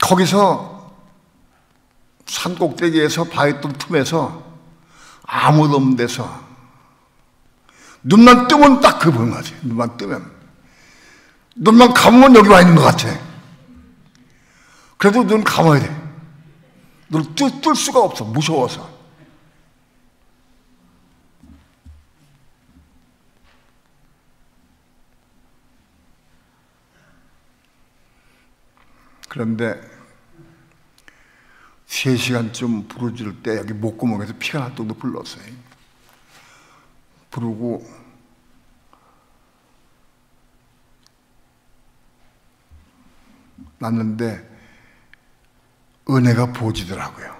거기서 산꼭대기에서 바위돌 틈에서 아무도 없는 데서 눈만 뜨면 딱 그 보는 거지. 눈만 뜨면. 눈만 감으면 여기 와 있는 것 같아. 그래도 눈 감아야 돼. 눈을 뜰 수가 없어. 무서워서. 그런데 3시간쯤 부르짖을 때 여기 목구멍에서 피가 날 정도 불렀어요. 부르고 났는데 은혜가 부어지더라고요.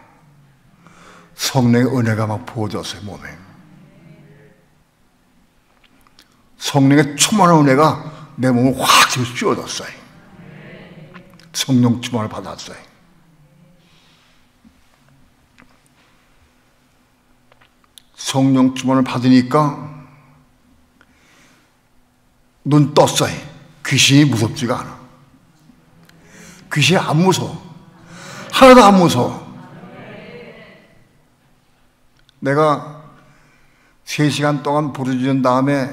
성령의 은혜가 막 부어졌어요, 몸에. 성령의 충만한 은혜가 내 몸을 확 씌워졌어요. 성령 충만을 받았어요. 성령 충만을 받으니까 눈 떴어요. 귀신이 무섭지가 않아. 귀신이 안 무서워. 하나도 안 무서워. 내가 3시간 동안 부르짖은 다음에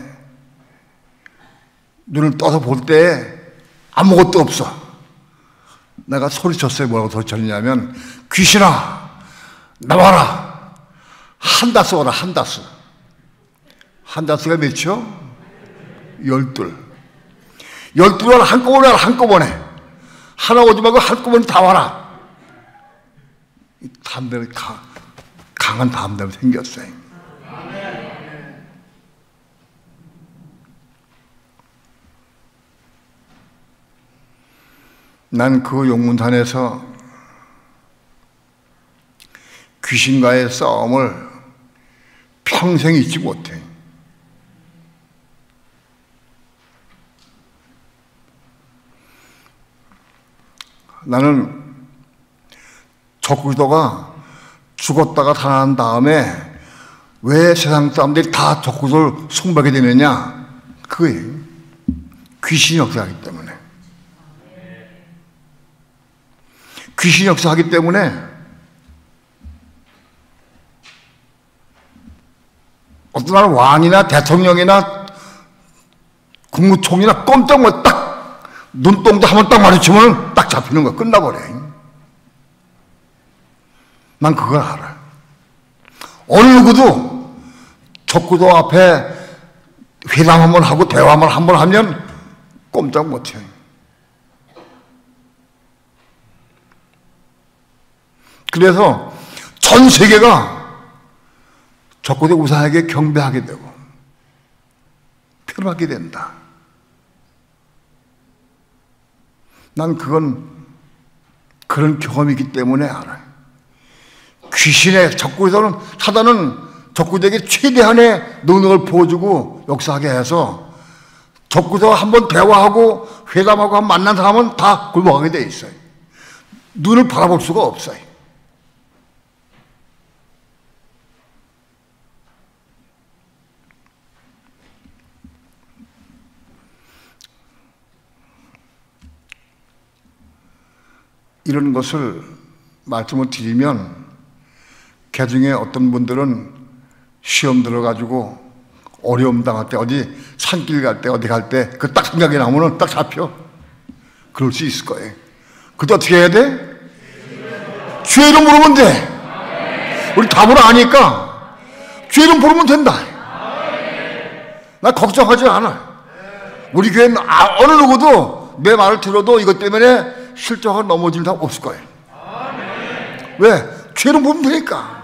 눈을 떠서 볼 때 아무것도 없어. 내가 소리쳤어요. 뭐라고 소리쳤냐면, 귀신아, 나와라. 한다스 오라, 한다스. 한다스가 몇이요? 12. 12를 한꺼번에 와라, 한꺼번에. 하나 오지 말고 한꺼번에 다 와라. 담대함이, 강한 담대함이 생겼어요. 난 그 용문산에서 귀신과의 싸움을 평생 잊지 못해. 나는 적그리스도가 죽었다가 살아난 다음에 왜 세상 사람들이 다 적그리스도를 숭배하게 되느냐? 그거예요. 귀신이 역사하기 때문에. 귀신이 역사하기 때문에 어떤 나라 왕이나 대통령이나 국무총리나 꼼짝 못 딱 눈동자 한번 딱 마주치면 딱 잡히는 거 끝나버려. 난 그걸 알아. 어느 누구도 적그리스도 앞에 회담 한번 하고 대화 한번 하면 꼼짝 못해. 그래서 전 세계가 적그리스도 우상에게 경배하게 되고 편하게 된다. 난 그런 경험이 있기 때문에 알아요. 귀신의 적그리스도는 사단은 적그리스도에게 최대한의 능력을 보여주고 역사하게 해서 적그리스도와 한번 대화하고 회담하고 한 만난 사람은 다 굴복하게 돼 있어요. 눈을 바라볼 수가 없어요. 이런 것을 말씀을 드리면 개중에 어떤 분들은 시험 들어가지고 어려움 당할 때 어디 산길 갈 때 어디 갈 때 그 딱 생각이 나면은 딱 잡혀. 그럴 수 있을 거예요. 그때 어떻게 해야 돼? 주의 이름 부르면 돼. 우리 답을 아니까 주의 이름 부르면 된다. 나 걱정하지 않아. 우리 교회는 어느 누구도 내 말을 들어도 이것 때문에 실적으로 넘어질 사람 없을 거예요. 왜? 죄는 보면 되니까.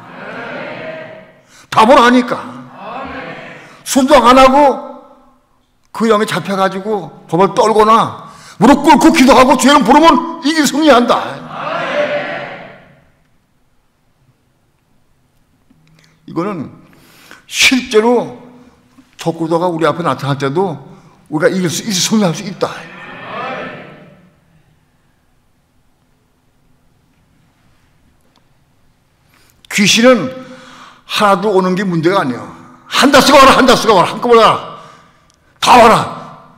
답을 아니까. 순종 안 하고 그 영에 잡혀가지고 법을 떨거나 무릎 꿇고 기도하고 죄는 부르면 이게 승리한다. 이거는 실제로 적그리스도가 우리 앞에 나타날 때도 우리가 이길 수, 승리할 수 있다. 귀신은 하나도 오는 게 문제가 아니야. 한다스가 와라, 한다스가 와라, 한꺼번에 와라. 다 와라.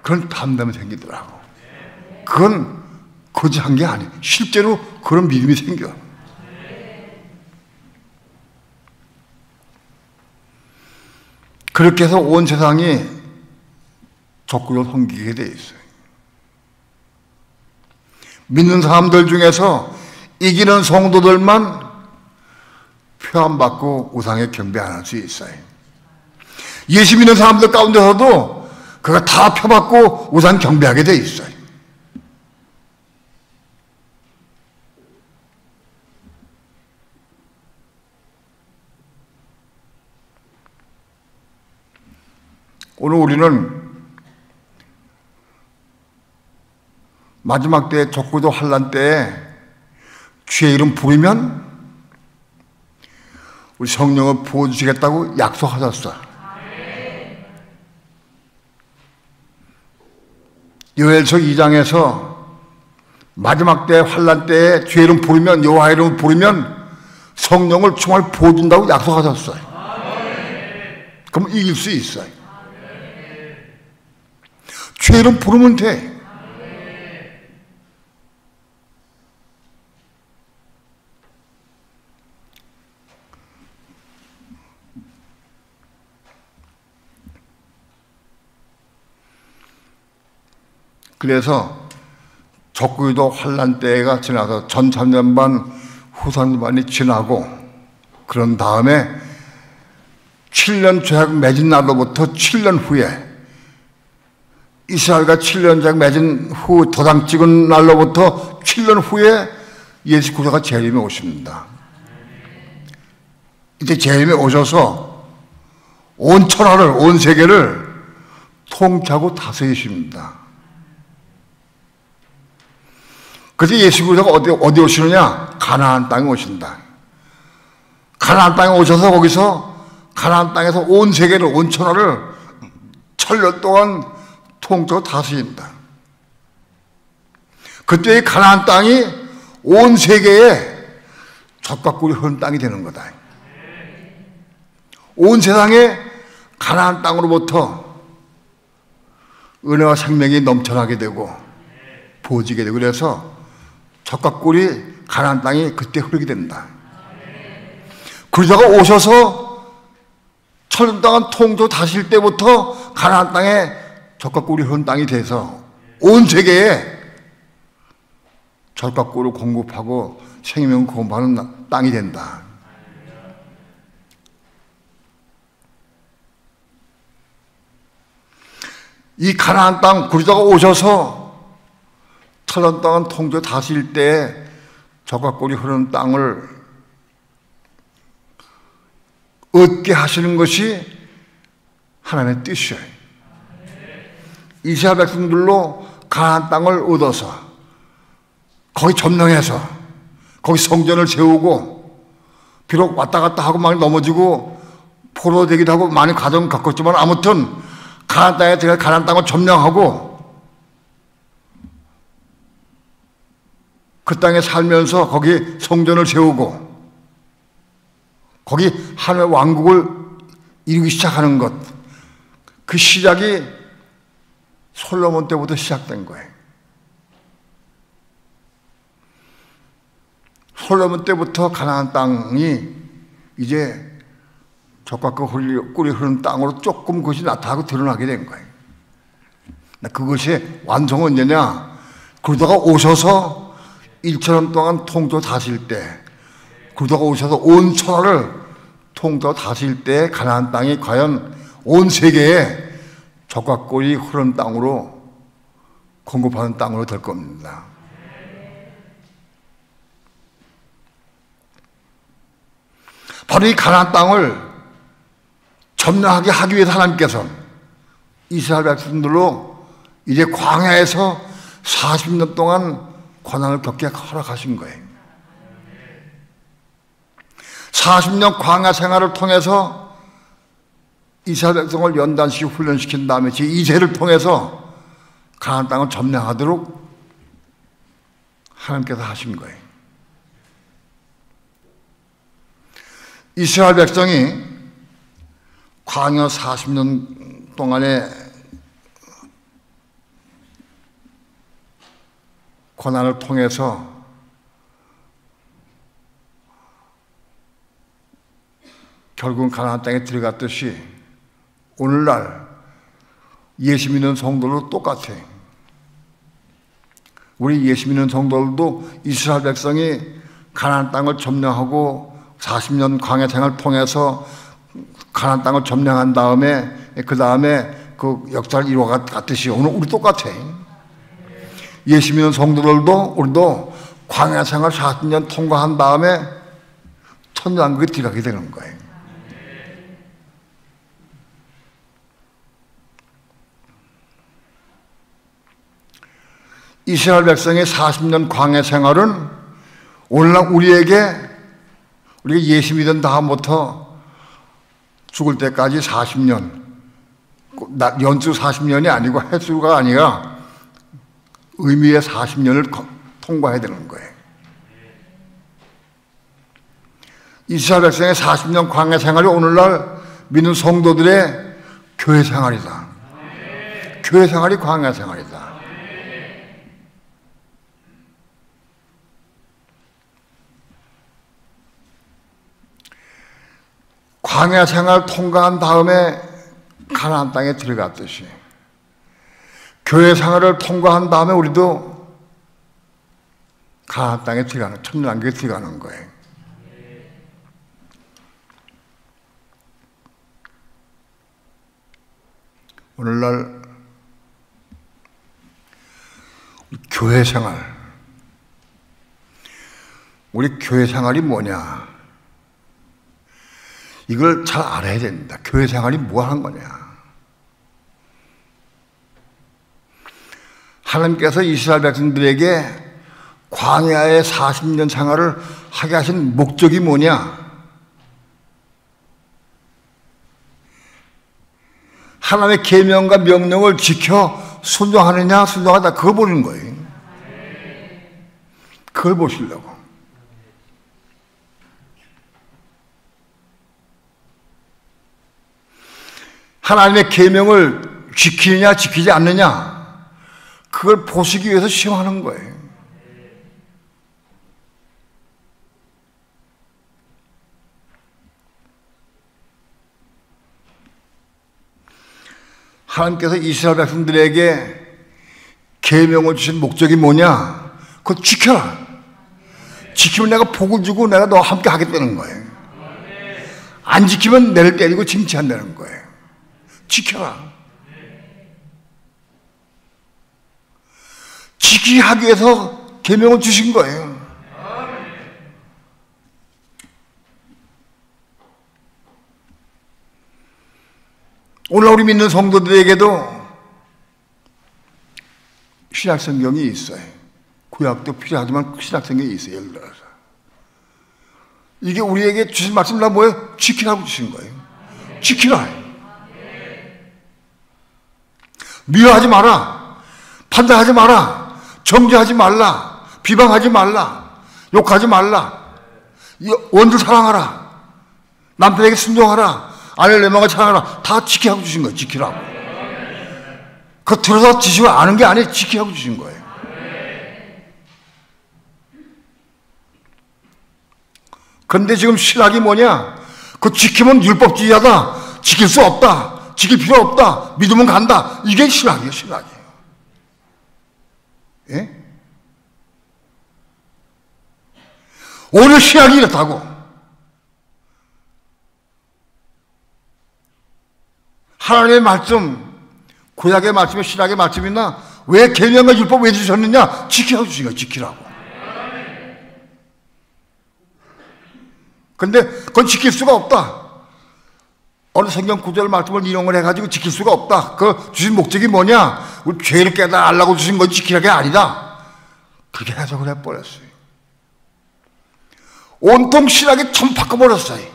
그런 담담이 생기더라고. 그건 거짓한 게 아니야. 실제로 그런 믿음이 생겨. 그렇게 해서 온 세상이 적그리스도를 섬기게 돼 있어요. 믿는 사람들 중에서 이기는 성도들만 표함받고 우상에 경배 안 할 수 있어요. 예수 믿는 사람들 가운데서도 그가 다 표받고 우상 경배하게 돼 있어요. 오늘 우리는 마지막 때 적그리스도 환난 때에 주의 이름 부르면 우리 성령을 부어주시겠다고 약속하셨어. 요엘서 2장에서 마지막 때 환난 때에 주의 이름 부르면, 여호와 이름 부르면 성령을 정말 부어준다고 약속하셨어요. 그럼 이길 수 있어요. 주의 이름 부르면 돼. 그래서 적그리스도 환란 때가 지나서 전 3년 반 후 3년 반이 지나고 그런 다음에 7년 죄악 맺은 날로부터 7년 후에 이스라엘과 7년 죄악 맺은 후 도장 찍은 날로부터 7년 후에 예수 그리스도가 재림에 오십니다. 이때 재림에 오셔서 온 천하를, 온 세계를 통치하고 다스리십니다. 그래서 예수 그리스도가 어디 오시느냐? 가나안 땅에 오신다. 가나안 땅에 오셔서 거기서 가나안 땅에서 온 세계를, 온 천하를 천년 동안 통치하고 다스린다. 그때 이 가나안 땅이 온 세계에 젖과 꿀이 흐르는 땅이 되는 거다. 온 세상에 가나안 땅으로부터 은혜와 생명이 넘쳐나게 되고 부어지게 되고 그래서 젖과 꿀이 가나안 땅이 그때 흐르게 된다. 그러다가 오셔서 천년 동안 통조 다실 때부터 가나안 땅에 젖과 꿀이 흐르는 땅이 돼서 온 세계에 젖과 꿀을 공급하고 생명을 공급하는 땅이 된다. 이 가나안 땅 그리스도가 오셔서 천년 동안 통조 다스릴 때 젖과 꿀이 흐르는 땅을 얻게 하시는 것이 하나님의 뜻이에요. 이스라엘 백성들로 가나안 땅을 얻어서 거기 점령해서 거기 성전을 세우고 비록 왔다 갔다 하고 많이 넘어지고 포로되기도 하고 많은 과정을 겪었지만 아무튼 가나안 땅에 들어가 가나안 땅을 점령하고 그 땅에 살면서 거기 성전을 세우고 거기 하나님의 왕국을 이루기 시작하는 것, 그 시작이 솔로몬 때부터 시작된 거예요. 솔로몬 때부터 가나안 땅이 이제 젖과 꿀이 흐르는 땅으로 조금 그것이 나타나고 드러나게 된 거예요. 그것이 완성은 언제냐? 그러다가 오셔서 1,000년 동안 통조 다스릴 때, 그러다가 오셔서 온 천하를 통조 다스릴 때 가나안 땅이 과연 온 세계에 젖과 꿀이 흐르는 땅으로 공급하는 땅으로 될 겁니다. 바로 이 가나안 땅을 점령하게 하기 위해서 하나님께서 이스라엘 백성들로 이제 광야에서 40년 동안 고난을 겪게 허락하신 거예요. 40년 광야 생활을 통해서 이스라엘 백성을 연단시키고 훈련시킨 다음에 제2세를 통해서 가나안 땅을 점령하도록 하나님께서 하신 거예요. 이스라엘 백성이 광야 40년 동안의 고난을 통해서 결국은 가나안 땅에 들어갔듯이 오늘날 예수 믿는 성도도 똑같아요. 우리 예수 믿는 성도들도 이스라엘 백성이 가나안 땅을 점령하고 40년 광야 생활을 통해서 가나안 땅을 점령한 다음에 그 다음에 그 역사를 이루어갔듯이 오늘 우리 똑같아요. 예수 믿는 성도들도 우리도 광야 생활 40년 통과한 다음에 천년왕국에 들어가게 되는 거예요. 이스라엘 백성의 40년 광야 생활은 오늘날 우리가 예수 믿은 다음부터 죽을 때까지 40년, 연수 40년이 아니고 횟수가 아니라 의미의 40년을 통과해야 되는 거예요. 이스라엘 백성의 40년 광야 생활이 오늘날 믿는 성도들의 교회 생활이다. 교회 생활이 광야 생활이다. 광야 생활 통과한 다음에 가나안 땅에 들어갔듯이 교회 생활을 통과한 다음에 우리도 가나안 땅에 들어가는, 천년왕국에 들어가는 거예요. 오늘날 교회 생활, 우리 교회 생활이 뭐냐? 이걸 잘 알아야 됩니다. 교회 생활이 뭐 하는 거냐? 하나님께서 이스라엘 백성들에게 광야의 40년 생활을 하게 하신 목적이 뭐냐? 하나님의 계명과 명령을 지켜 순종하느냐 순종하다, 그걸 보는 거예요. 그걸 보시려고. 하나님의 계명을 지키느냐 지키지 않느냐, 그걸 보시기 위해서 시험하는 거예요. 하나님께서 이스라엘 백성들에게 계명을 주신 목적이 뭐냐? 그거 지켜라. 지키면 내가 복을 주고 내가 너와 함께 하겠다는 거예요. 안 지키면 내를 때리고 징치한다는 거예요. 지켜라. 지키게 하기 위해서 계명을 주신 거예요. 오늘 우리 믿는 성도들에게도 신약성경이 있어요. 구약도 필요하지만 신약성경이 있어요. 예를 들어서 이게 우리에게 주신 말씀은 뭐예요? 지키라고 주신 거예요. 지키라. 미워하지 마라, 판단하지 마라, 정죄하지 말라, 비방하지 말라, 욕하지 말라, 원수 사랑하라, 남편에게 순종하라, 아내를 내 마음과 사랑하라. 다 지키라고 주신 거예요. 지키라고. 그거 들어서 지시고 아는 게 아니에요. 지키라고 주신 거예요. 그런데 지금 신학이 뭐냐? 그 지키면 율법주의하다, 지킬 수 없다, 지킬 필요 없다, 믿으면 간다. 이게 신학이에요. 신학이에요. 예? 오늘 신학이 이렇다고. 하나님의 말씀, 구약의 말씀이 신약의 말씀이나 왜 계명과 율법 왜 주셨느냐? 지키라고 주신 거예요. 지키라고. 근데 그건 지킬 수가 없다. 어느 성경 구절 말씀을 인용을 해가지고 지킬 수가 없다. 그 주신 목적이 뭐냐? 우리 죄를 깨달으려고 주신 건 지키라는 게 아니다. 그렇게 해석을 해버렸어요. 온통 신학이 참 바꿔버렸어요.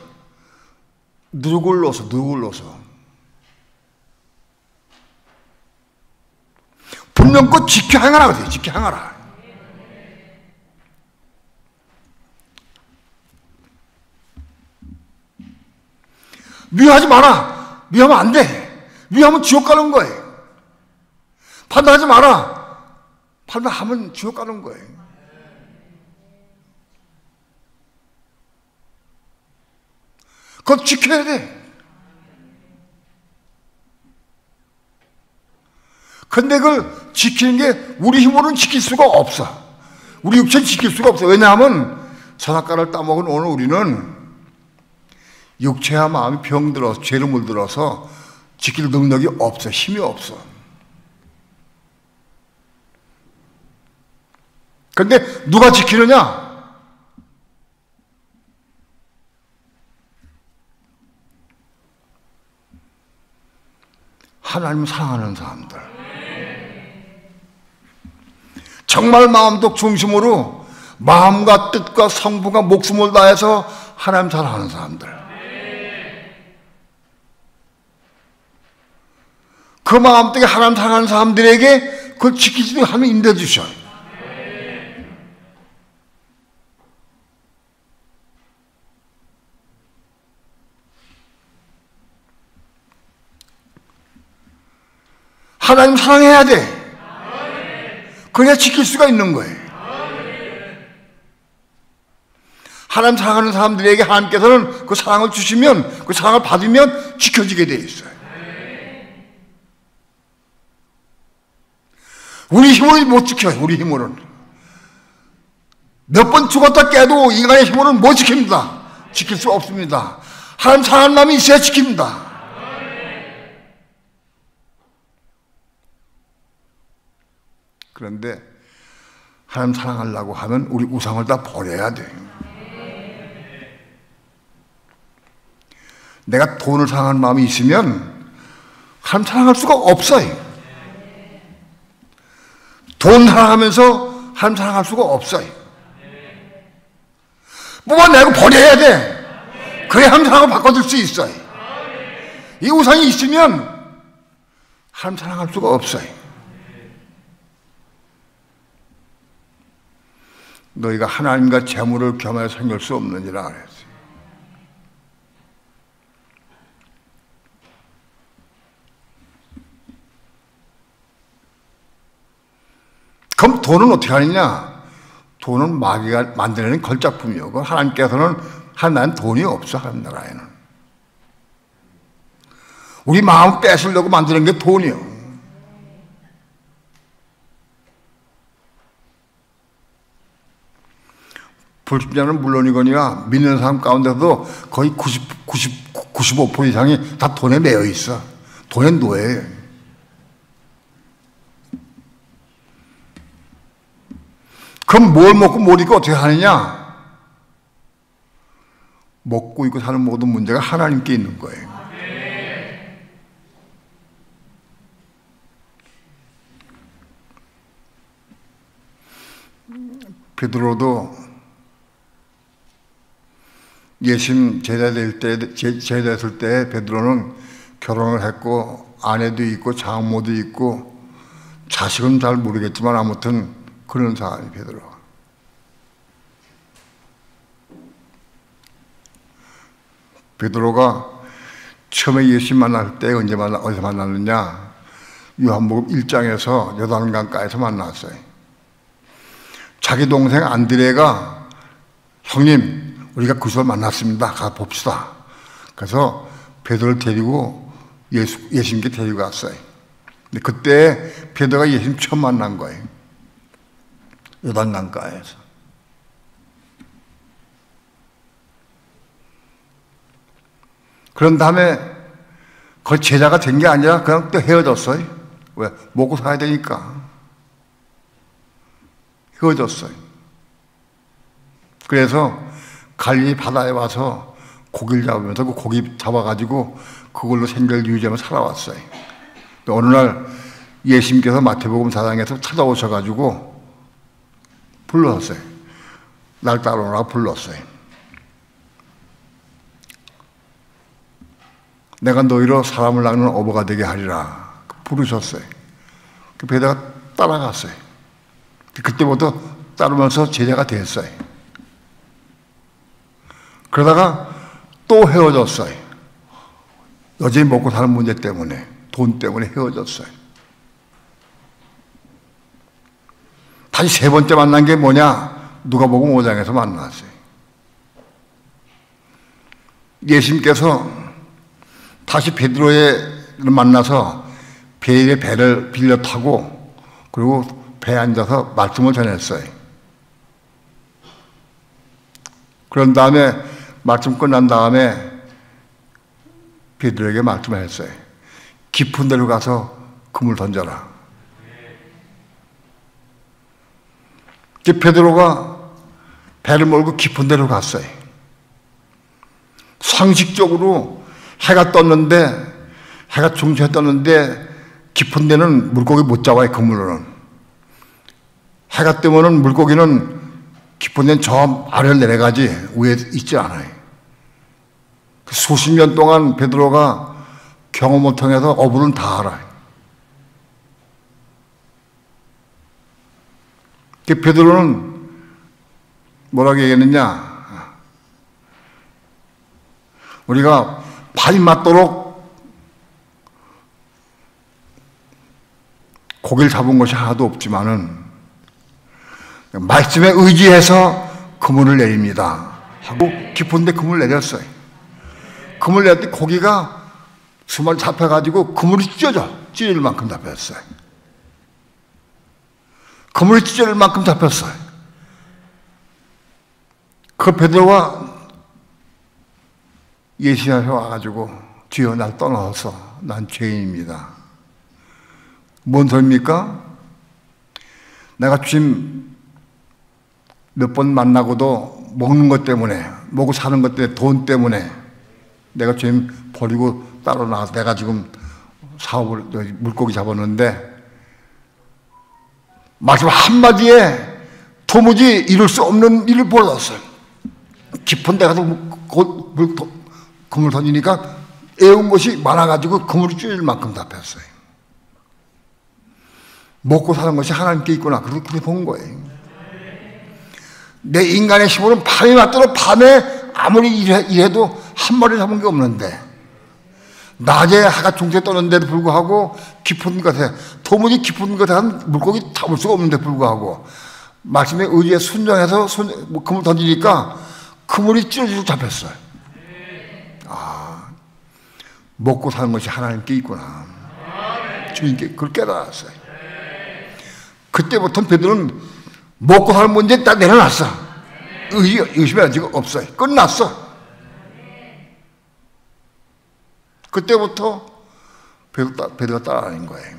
누굴로서. 분명껏 지켜 행하라 그래요. 지켜 행하라. 미워하지 마라. 미워하면 안 돼. 미워하면 지옥 가는 거예요. 판단하지 마라. 판단하면 지옥 가는 거예요. 그거 지켜야 돼. 근데 그걸 지키는 게 우리 힘으로는 지킬 수가 없어. 우리 육체는 지킬 수가 없어. 왜냐하면 선악과를 따먹은 오늘 우리는 육체와 마음이 병들어서 죄를 물들어서 지킬 능력이 없어. 힘이 없어. 근데 누가 지키느냐? 하나님 사랑하는 사람들. 정말 마음도 중심으로 마음과 뜻과 성부가 목숨을 다해서 하나님 사랑하는 사람들. 그 마음속에 하나님 사랑하는 사람들에게 그걸 지키지도 하면 인도해 주셔요. 하나님 사랑해야 돼. 그래야 지킬 수가 있는 거예요. 하나님 사랑하는 사람들에게 하나님께서는 그 사랑을 주시면, 그 사랑을 받으면 지켜지게 되어 있어요. 우리 힘으로 못 지켜요. 우리 힘으로는. 몇 번 죽었다 깨도 인간의 힘으로는 못 지킵니다. 지킬 수 없습니다. 하나님 사랑하는 마음이 있어야 지킵니다. 그런데 하나님 사랑하려고 하면 우리 우상을 다 버려야 돼. 내가 돈을 사랑하는 마음이 있으면 하나님 사랑할 수가 없어요. 돈 사랑하면서 하나님 사랑할 수가 없어요. 뽑아내고 버려야 돼. 그래야 하나님 사랑을 바꿔줄 수 있어요. 이 우상이 있으면 하나님 사랑할 수가 없어요. 너희가 하나님과 재물을 겸하여 섬길 수 없느니라 그랬어요. 그럼 돈은 어떻게 하느냐? 돈은 마귀가 만들어낸 걸작품이요. 하나님께서는 하나님 돈이 없어. 하나님 나라에는. 우리 마음 뺏으려고 만드는 게 돈이요. 불신자는 물론이거니와 믿는 사람 가운데도 거의 95% 이상이 다 돈에 매여 있어. 돈에 노예예요. 그럼 뭘 먹고 뭘 입고 어떻게 하느냐? 먹고 입고 사는 모든 문제가 하나님께 있는 거예요. 베드로도 예수님 제자됐을 때 베드로는 결혼을 했고 아내도 있고 장모도 있고 자식은 잘 모르겠지만 아무튼 그런 사람이 베드로. 베드로가 처음에 예수님 만날 때 어디서 만났느냐? 요한복음 1장에서 요단강가에서 만났어요. 자기 동생 안드레가 형님 우리가 그곳을 만났습니다. 가서 봅시다. 그래서 베드로를 데리고 예수님께 데리고 갔어요. 근데 그때 베드로가 예수님 처음 만난 거예요. 요단강가에서. 그런 다음에 그 제자가 된 게 아니라 그냥 또 헤어졌어요. 왜? 먹고 살아야 되니까. 헤어졌어요. 그래서 갈릴리 바다에 와서 고기를 잡으면서 그 고기 잡아가지고 그걸로 생계를 유지하면서 살아왔어요. 어느 날 예수님께서 마태복음 4장에서 찾아오셔가지고 불렀어요. 날 따라오라고 불렀어요. 내가 너희로 사람을 낳는 어부가 되게 하리라 부르셨어요. 그 베드로가 따라갔어요. 그때부터 따르면서 제자가 됐어요. 그러다가 또 헤어졌어요. 여전히 먹고 사는 문제 때문에, 돈 때문에 헤어졌어요. 다시 세 번째 만난 게 뭐냐? 누가복음 5장에서 만났어요. 예수님께서 다시 베드로를 만나서 배를 빌려 타고 그리고 배에 앉아서 말씀을 전했어요. 그런 다음에 말씀 끝난 다음에 베드로에게 말씀을 했어요. 깊은 데로 가서 그물 던져라. 베드로가 배를 몰고 깊은 데로 갔어요. 상식적으로 해가 떴는데, 해가 중천에 떴는데 깊은 데는 물고기 못 잡아요. 그물로는. 해가 뜨면은 물고기는 깊은 데는 저 아래를 내려가지 위에 있지 않아요. 수십 년 동안 베드로가 경험을 통해서 어부는 다 알아요. 베드로는 뭐라고 얘기했느냐? 우리가 발이 맞도록 고기를 잡은 것이 하나도 없지만은 말씀에 의지해서 그물을 내립니다 하고 깊은데 그물을 내렸어요. 그물을 내렸더니 고기가 수만 잡혀가지고 그물이 찢어져 찢을 만큼 잡혔어요. 그물이 찢어질 만큼 잡혔어요. 그 베드로가 예수 앞에 와가지고 주여 날 떠나서 난 죄인입니다. 뭔 소리입니까? 내가 주님 몇 번 만나고도 먹는 것 때문에, 먹고 사는 것 때문에, 돈 때문에 내가 주님 버리고 따로 나가서 내가 지금 사업을, 물고기 잡았는데 마지막 한마디에 도무지 이룰 수 없는 일을 벌였어요. 깊은 데 가서 그물 던지니까 애운 것이 많아가지고 그물이 찢어질 만큼 잡혔어요. 먹고 사는 것이 하나님께 있구나. 그렇게 본 거예요. 내 인간의 힘으로는 밤이 맞도록 밤에 아무리 일해도 한 마리 잡은 게 없는데, 낮에 해가 중세 떠는데도 불구하고 깊은 곳에, 도무지 깊은 곳에 한 물고기 잡을 수가 없는데 불구하고 말씀에 의지에 순종해서 그물 던지니까 그물이 찢어지고 잡혔어요. 아, 먹고 사는 것이 하나님께 있구나. 주님께 그걸 깨달았어요. 그때부터 베드로는 먹고 사는 문제 딱 내려놨어. 의심할 지가 없어요. 끝났어. 그때부터 베드로가 따라다닌 거예요.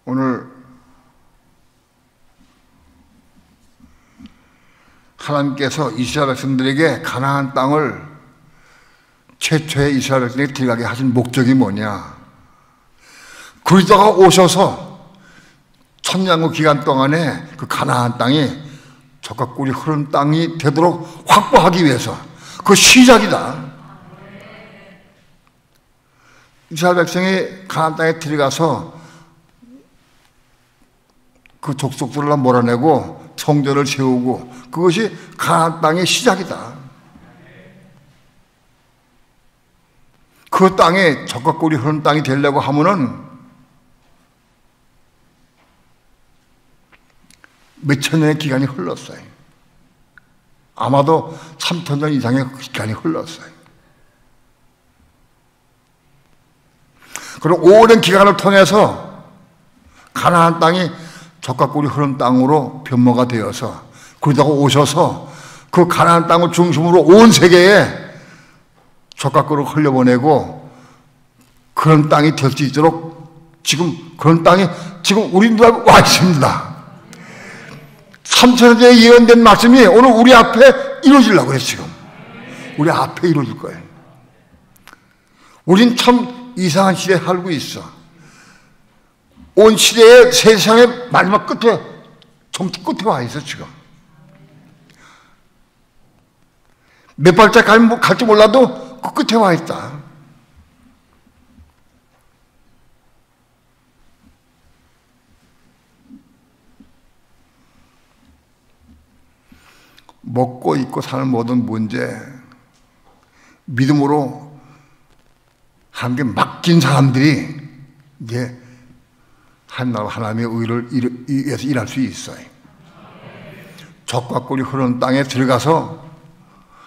오늘 하나님께서 이스라엘 백성들에게 가나안 땅을 최초의 이스라엘 백성에게 들어가게 하신 목적이 뭐냐? 그리스도가 오셔서 천년의 기간 동안에 그 가나안 땅이 젖과 꿀이 흐르는 땅이 되도록 확보하기 위해서, 그 시작이다. 이스라엘 백성이 가나안 땅에 들어가서 그 족속들을 몰아내고 성전을 세우고, 그것이 가나안 땅의 시작이다. 그 땅에 젖과 꿀이 흐르는 땅이 되려고 하면은 몇천 년의 기간이 흘렀어요. 아마도 3,000년 이상의 기간이 흘렀어요. 그리고 오랜 기간을 통해서 가나안 땅이 젖과 꿀이 흐르는 땅으로 변모가 되어서 그러다가 오셔서 그 가나안 땅을 중심으로 온 세계에 젖과 꿀을 흘려보내고 그런 땅이 될 수 있도록 지금 그런 땅이 지금 우리 눈앞에 와 있습니다. 3,000년 전에 예언된 말씀이 오늘 우리 앞에 이루어지려고 그래요. 지금 우리 앞에 이루어질 거예요. 우린 참 이상한 시대에 살고 있어. 온 시대의 세상의 마지막 끝에, 정치 끝에 와 있어. 지금 몇 발짝 갈지 몰라도 그 끝에 와 있다. 먹고 입고 사는 모든 문제, 믿음으로 하나님께 맡긴 사람들이 이제 하나님의 의를 위해서 일할 수 있어요. 젖과 꿀이 흐르는 땅에 들어가서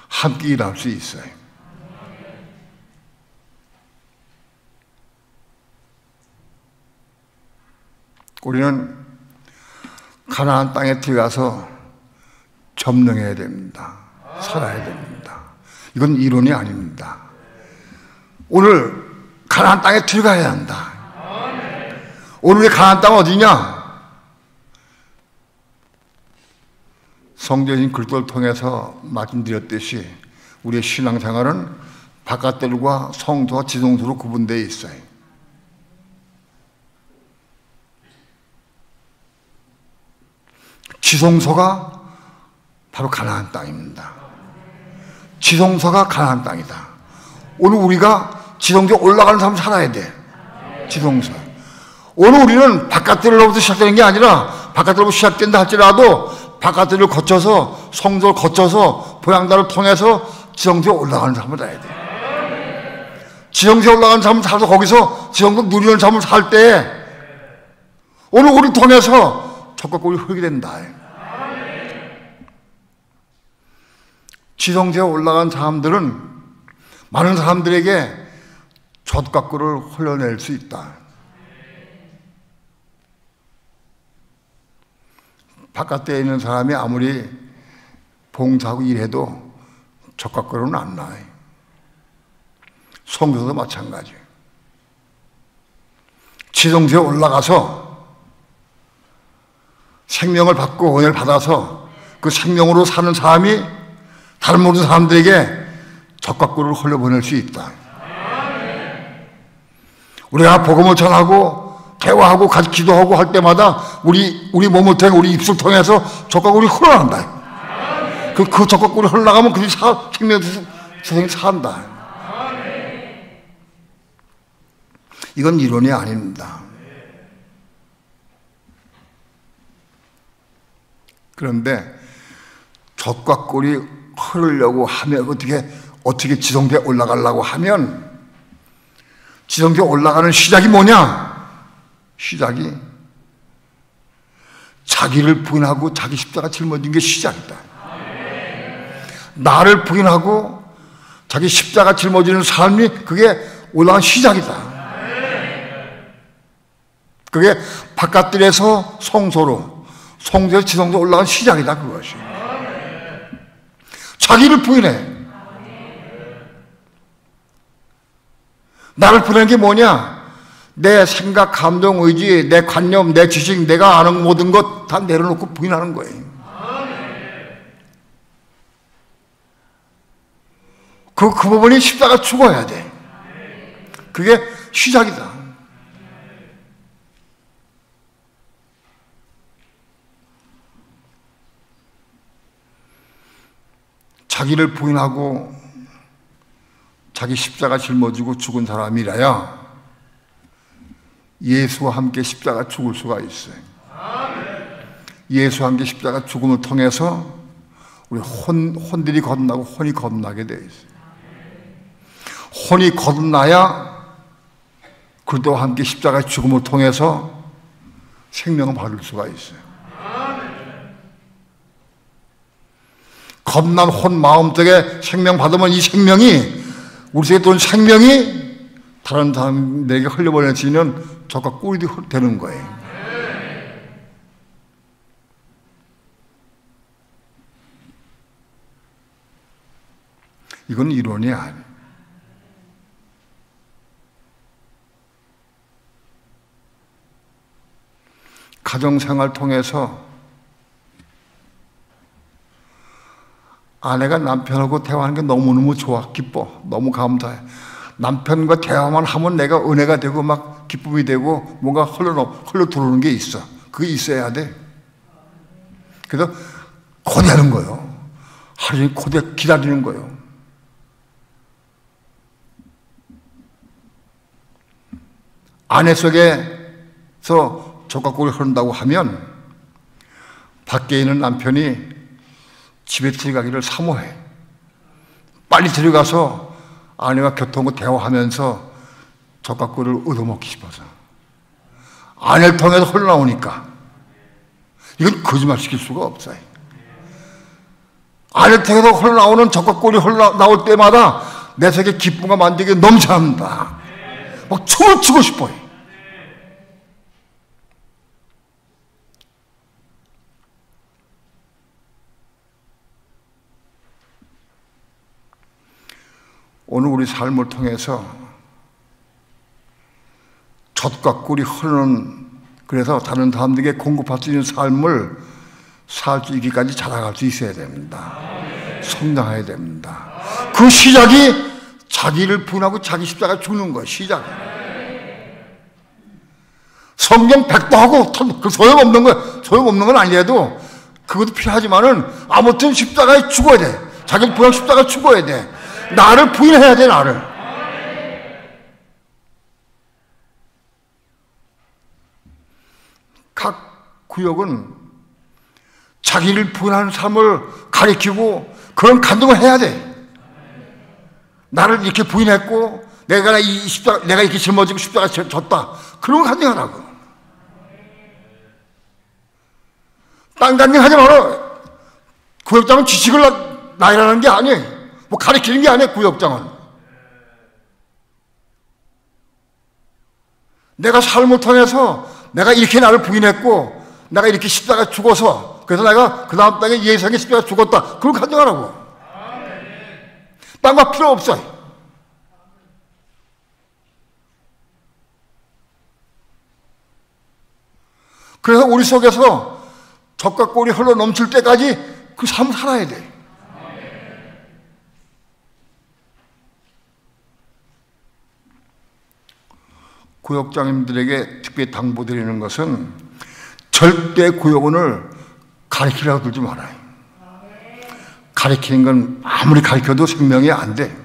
함께 일할 수 있어요. 우리는 가나안 땅에 들어가서 점령해야 됩니다. 살아야 됩니다. 이건 이론이 아닙니다. 오늘 가나안 땅에 들어가야 한다. 오늘의 가나안 땅은 어디냐? 성경인 글도를 통해서 말씀드렸듯이 우리의 신앙생활은 바깥들과 성소와 지성소로 구분되어 있어요. 지성소가 바로 가나안 땅입니다. 지성소가 가나안 땅이다. 오늘 우리가 지성소에 올라가는 삶을 살아야 돼. 지성소. 오늘 우리는 바깥들로부터 시작되는 게 아니라 바깥들로부터 시작된다 할지라도 바깥들을 거쳐서 성소를 거쳐서 보양단을 통해서 지성소에 올라가는 삶을 살아야 돼. 지성소에 올라가는 삶을 살아서 거기서 지성소 누리는 삶을 살 때 오늘 우리 통해서 젖과 꿀이 흐르게 된다. 지성소에 올라간 사람들은 많은 사람들에게 젖과 꿀을 흘려낼 수 있다. 바깥에 있는 사람이 아무리 봉사하고 일해도 젖과 꿀은 안 나요. 성도도 마찬가지예요. 지성소에 올라가서 생명을 받고 은혜를 받아서 그 생명으로 사는 사람이 다른 모든 사람들에게 젖과 꿀을 흘려보낼 수 있다. 우리가 복음을 전하고 대화하고 같이 기도하고 할 때마다 우리 몸을 통해 우리 입술 통해서 젖과 꿀이 흘러난다. 그 젖과 꿀이 흘러나가면 그 생명 세상이 산다. 이건 이론이 아닙니다. 그런데 젖과 꿀이 흐르려고 하면 어떻게 지성소에 올라가려고 하면 지성소에 올라가는 시작이 뭐냐? 시작이 자기를 부인하고 자기 십자가 짊어진 게 시작이다. 나를 부인하고 자기 십자가 짊어지는 삶이 그게 올라간 시작이다. 그게 바깥들에서 성소로, 성소에서 지성소로 올라간 시작이다, 그것이. 자기를 부인해. 나를 부인하는 게 뭐냐? 내 생각, 감동, 의지, 내 관념, 내 지식, 내가 아는 모든 것 다 내려놓고 부인하는 거예요. 그 부분이 십자가 죽어야 돼. 그게 시작이다. 자기를 부인하고 자기 십자가 짊어지고 죽은 사람이라야 예수와 함께 십자가 죽을 수가 있어요. 예수와 함께 십자가 죽음을 통해서 우리 혼들이 거듭나고 혼이 거듭나게 되어 있어요. 혼이 거듭나야 그리스도와 함께 십자가 죽음을 통해서 생명을 받을 수가 있어요. 겁난 혼 마음속에 생명 받으면 이 생명이 우리 속에 돈 생명이 다른 사람에게 흘려보낼 수 있는 젖과 꿀이 되는 거예요. 이건 이론이 아니에요. 가정생활 통해서 아내가 남편하고 대화하는 게 너무너무 좋아, 기뻐, 너무 감사해. 남편과 대화만 하면 내가 은혜가 되고 막 기쁨이 되고 뭔가 흘러 들어오는 게 있어. 그게 있어야 돼. 그래서 고대하는 거예요. 하루 종일 기다리는 거예요. 아내 속에서 젖과 꿀이 흐른다고 하면 밖에 있는 남편이 집에 들어가기를 사모해. 빨리 들어가서 아내와 교통과 대화하면서 젖과 꿀을 얻어먹기 싶어서. 아내를 통해서 흘러나오니까. 이건 거짓말 시킬 수가 없어요. 아내를 통해서 흘러나오는 젖과 꿀이 흘러나올 때마다 내 속에 기쁨과 만족이 넘쳐납니다. 막 춤을 추고 싶어요. 오늘 우리 삶을 통해서 젖과 꿀이 흐르는, 그래서 다른 사람들에게 공급할 수 있는 삶을 살 수 있기까지 자라갈 수 있어야 됩니다. 성장해야 됩니다. 그 시작이 자기를 부인하고 자기 십자가 죽는 거예요. 시작이에요. 성경 백도하고 그 소용없는 거예요. 소용없는 건 아니라도 그것도 필요하지만은 아무튼 십자가에 죽어야 돼. 자기를 부인하고 십자가에 죽어야 돼. 나를 부인해야 돼, 나를. 각 구역은 자기를 부인하는 삶을 가리키고 그런 간증을 해야 돼. 나를 이렇게 부인했고 내가 이렇게 짊어지고 십자가 졌다. 그런 거 간증하라고. 딴 간증하지 마라. 구역장은 지식을 나열하는 게 아니에요. 뭐 가르치는 게 아니에요, 구역장은. 내가 삶을 통해서 내가 이렇게 나를 부인했고 내가 이렇게 십자가 죽어서 그래서 내가 그 다음 땅에 예수에게 십자가 죽었다. 그걸 간증하라고. 딴 거 필요 없어요. 그래서 우리 속에서 젖과 꿀이 흘러 넘칠 때까지 그 삶을 살아야 돼. 구역장님들에게 특별히 당부드리는 것은 절대 구역원을 가리키라고 들지 말아요. 가리키는 건 아무리 가리켜도 생명이 안 돼.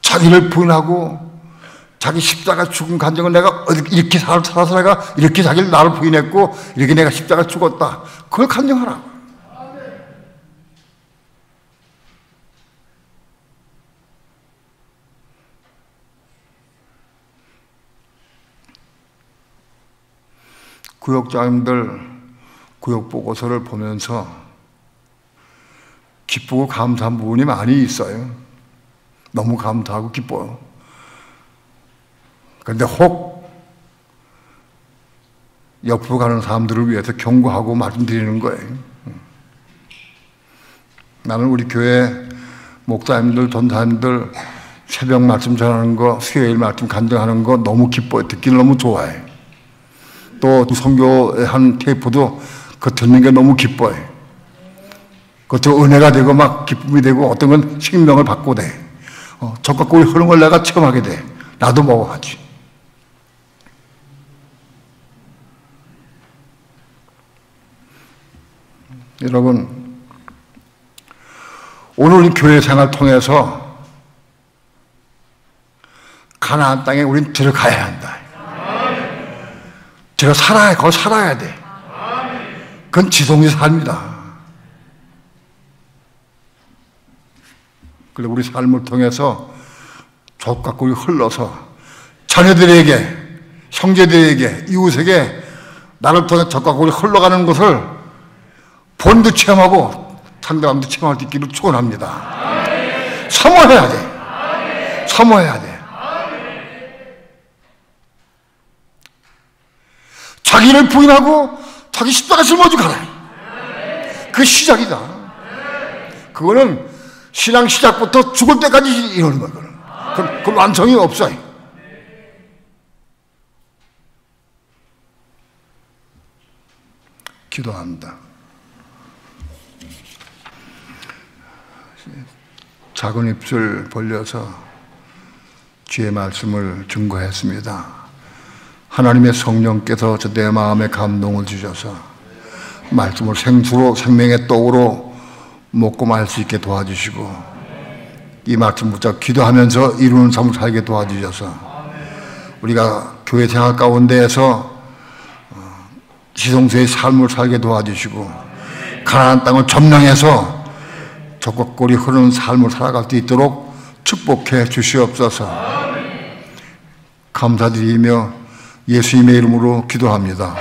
자기를 부인하고 자기 십자가 죽은 간증을 내가 이렇게 살아서 내가 이렇게 자기를 나를 부인했고 이렇게 내가 십자가 죽었다. 그걸 간증하라. 구역장님들 구역 보고서를 보면서 기쁘고 감사한 부분이 많이 있어요. 너무 감사하고 기뻐요. 그런데 혹 옆으로 가는 사람들을 위해서 경고하고 말씀드리는 거예요. 나는 우리 교회 목사님들, 전사님들 새벽 말씀 전하는 거, 수요일 말씀 간증하는 거 너무 기뻐요. 듣기는 너무 좋아해. 또 선교의 한 테이프도 그거 듣는 게 너무 기뻐요. 그것도 은혜가 되고 막 기쁨이 되고 어떤 건 생명을 받고 돼. 젖과 꿀이 흐르는 걸 내가 체험하게 돼. 나도 먹어야지. 여러분, 오늘 이 교회 생활 통해서 가나안 땅에 우린 들어가야 한다. 제가 살아야, 거기 살아야 돼. 그건 지성의 삶이다. 그래, 우리 삶을 통해서 젖과 꿀이 흘러서 자녀들에게, 형제들에게, 이웃에게 나를 통해 젖과 꿀이 흘러가는 것을 본인도 체험하고 상대방도 체험할 수 있기를 축원합니다. 사모해야 돼. 사모해야 돼. 자기를 부인하고 자기 십자가 짊어지고 가라. 그 시작이다. 그거는 신앙 시작부터 죽을 때까지 이러는 거야. 그건 완성이 없어요. 기도합니다. 작은 입술 벌려서 주의 말씀을 증거했습니다. 하나님의 성령께서 저 내 마음에 감동을 주셔서 말씀을 생수로 생명의 떡으로 먹고 말 수 있게 도와주시고 이 말씀 붙잡고 기도하면서 이루는 삶을 살게 도와주셔서 우리가 교회 생활 가운데에서 지성소의 삶을 살게 도와주시고 가나안 땅을 점령해서 젖과 꿀이 흐르는 삶을 살아갈 수 있도록 축복해 주시옵소서. 감사드리며 예수님의 이름으로 기도합니다.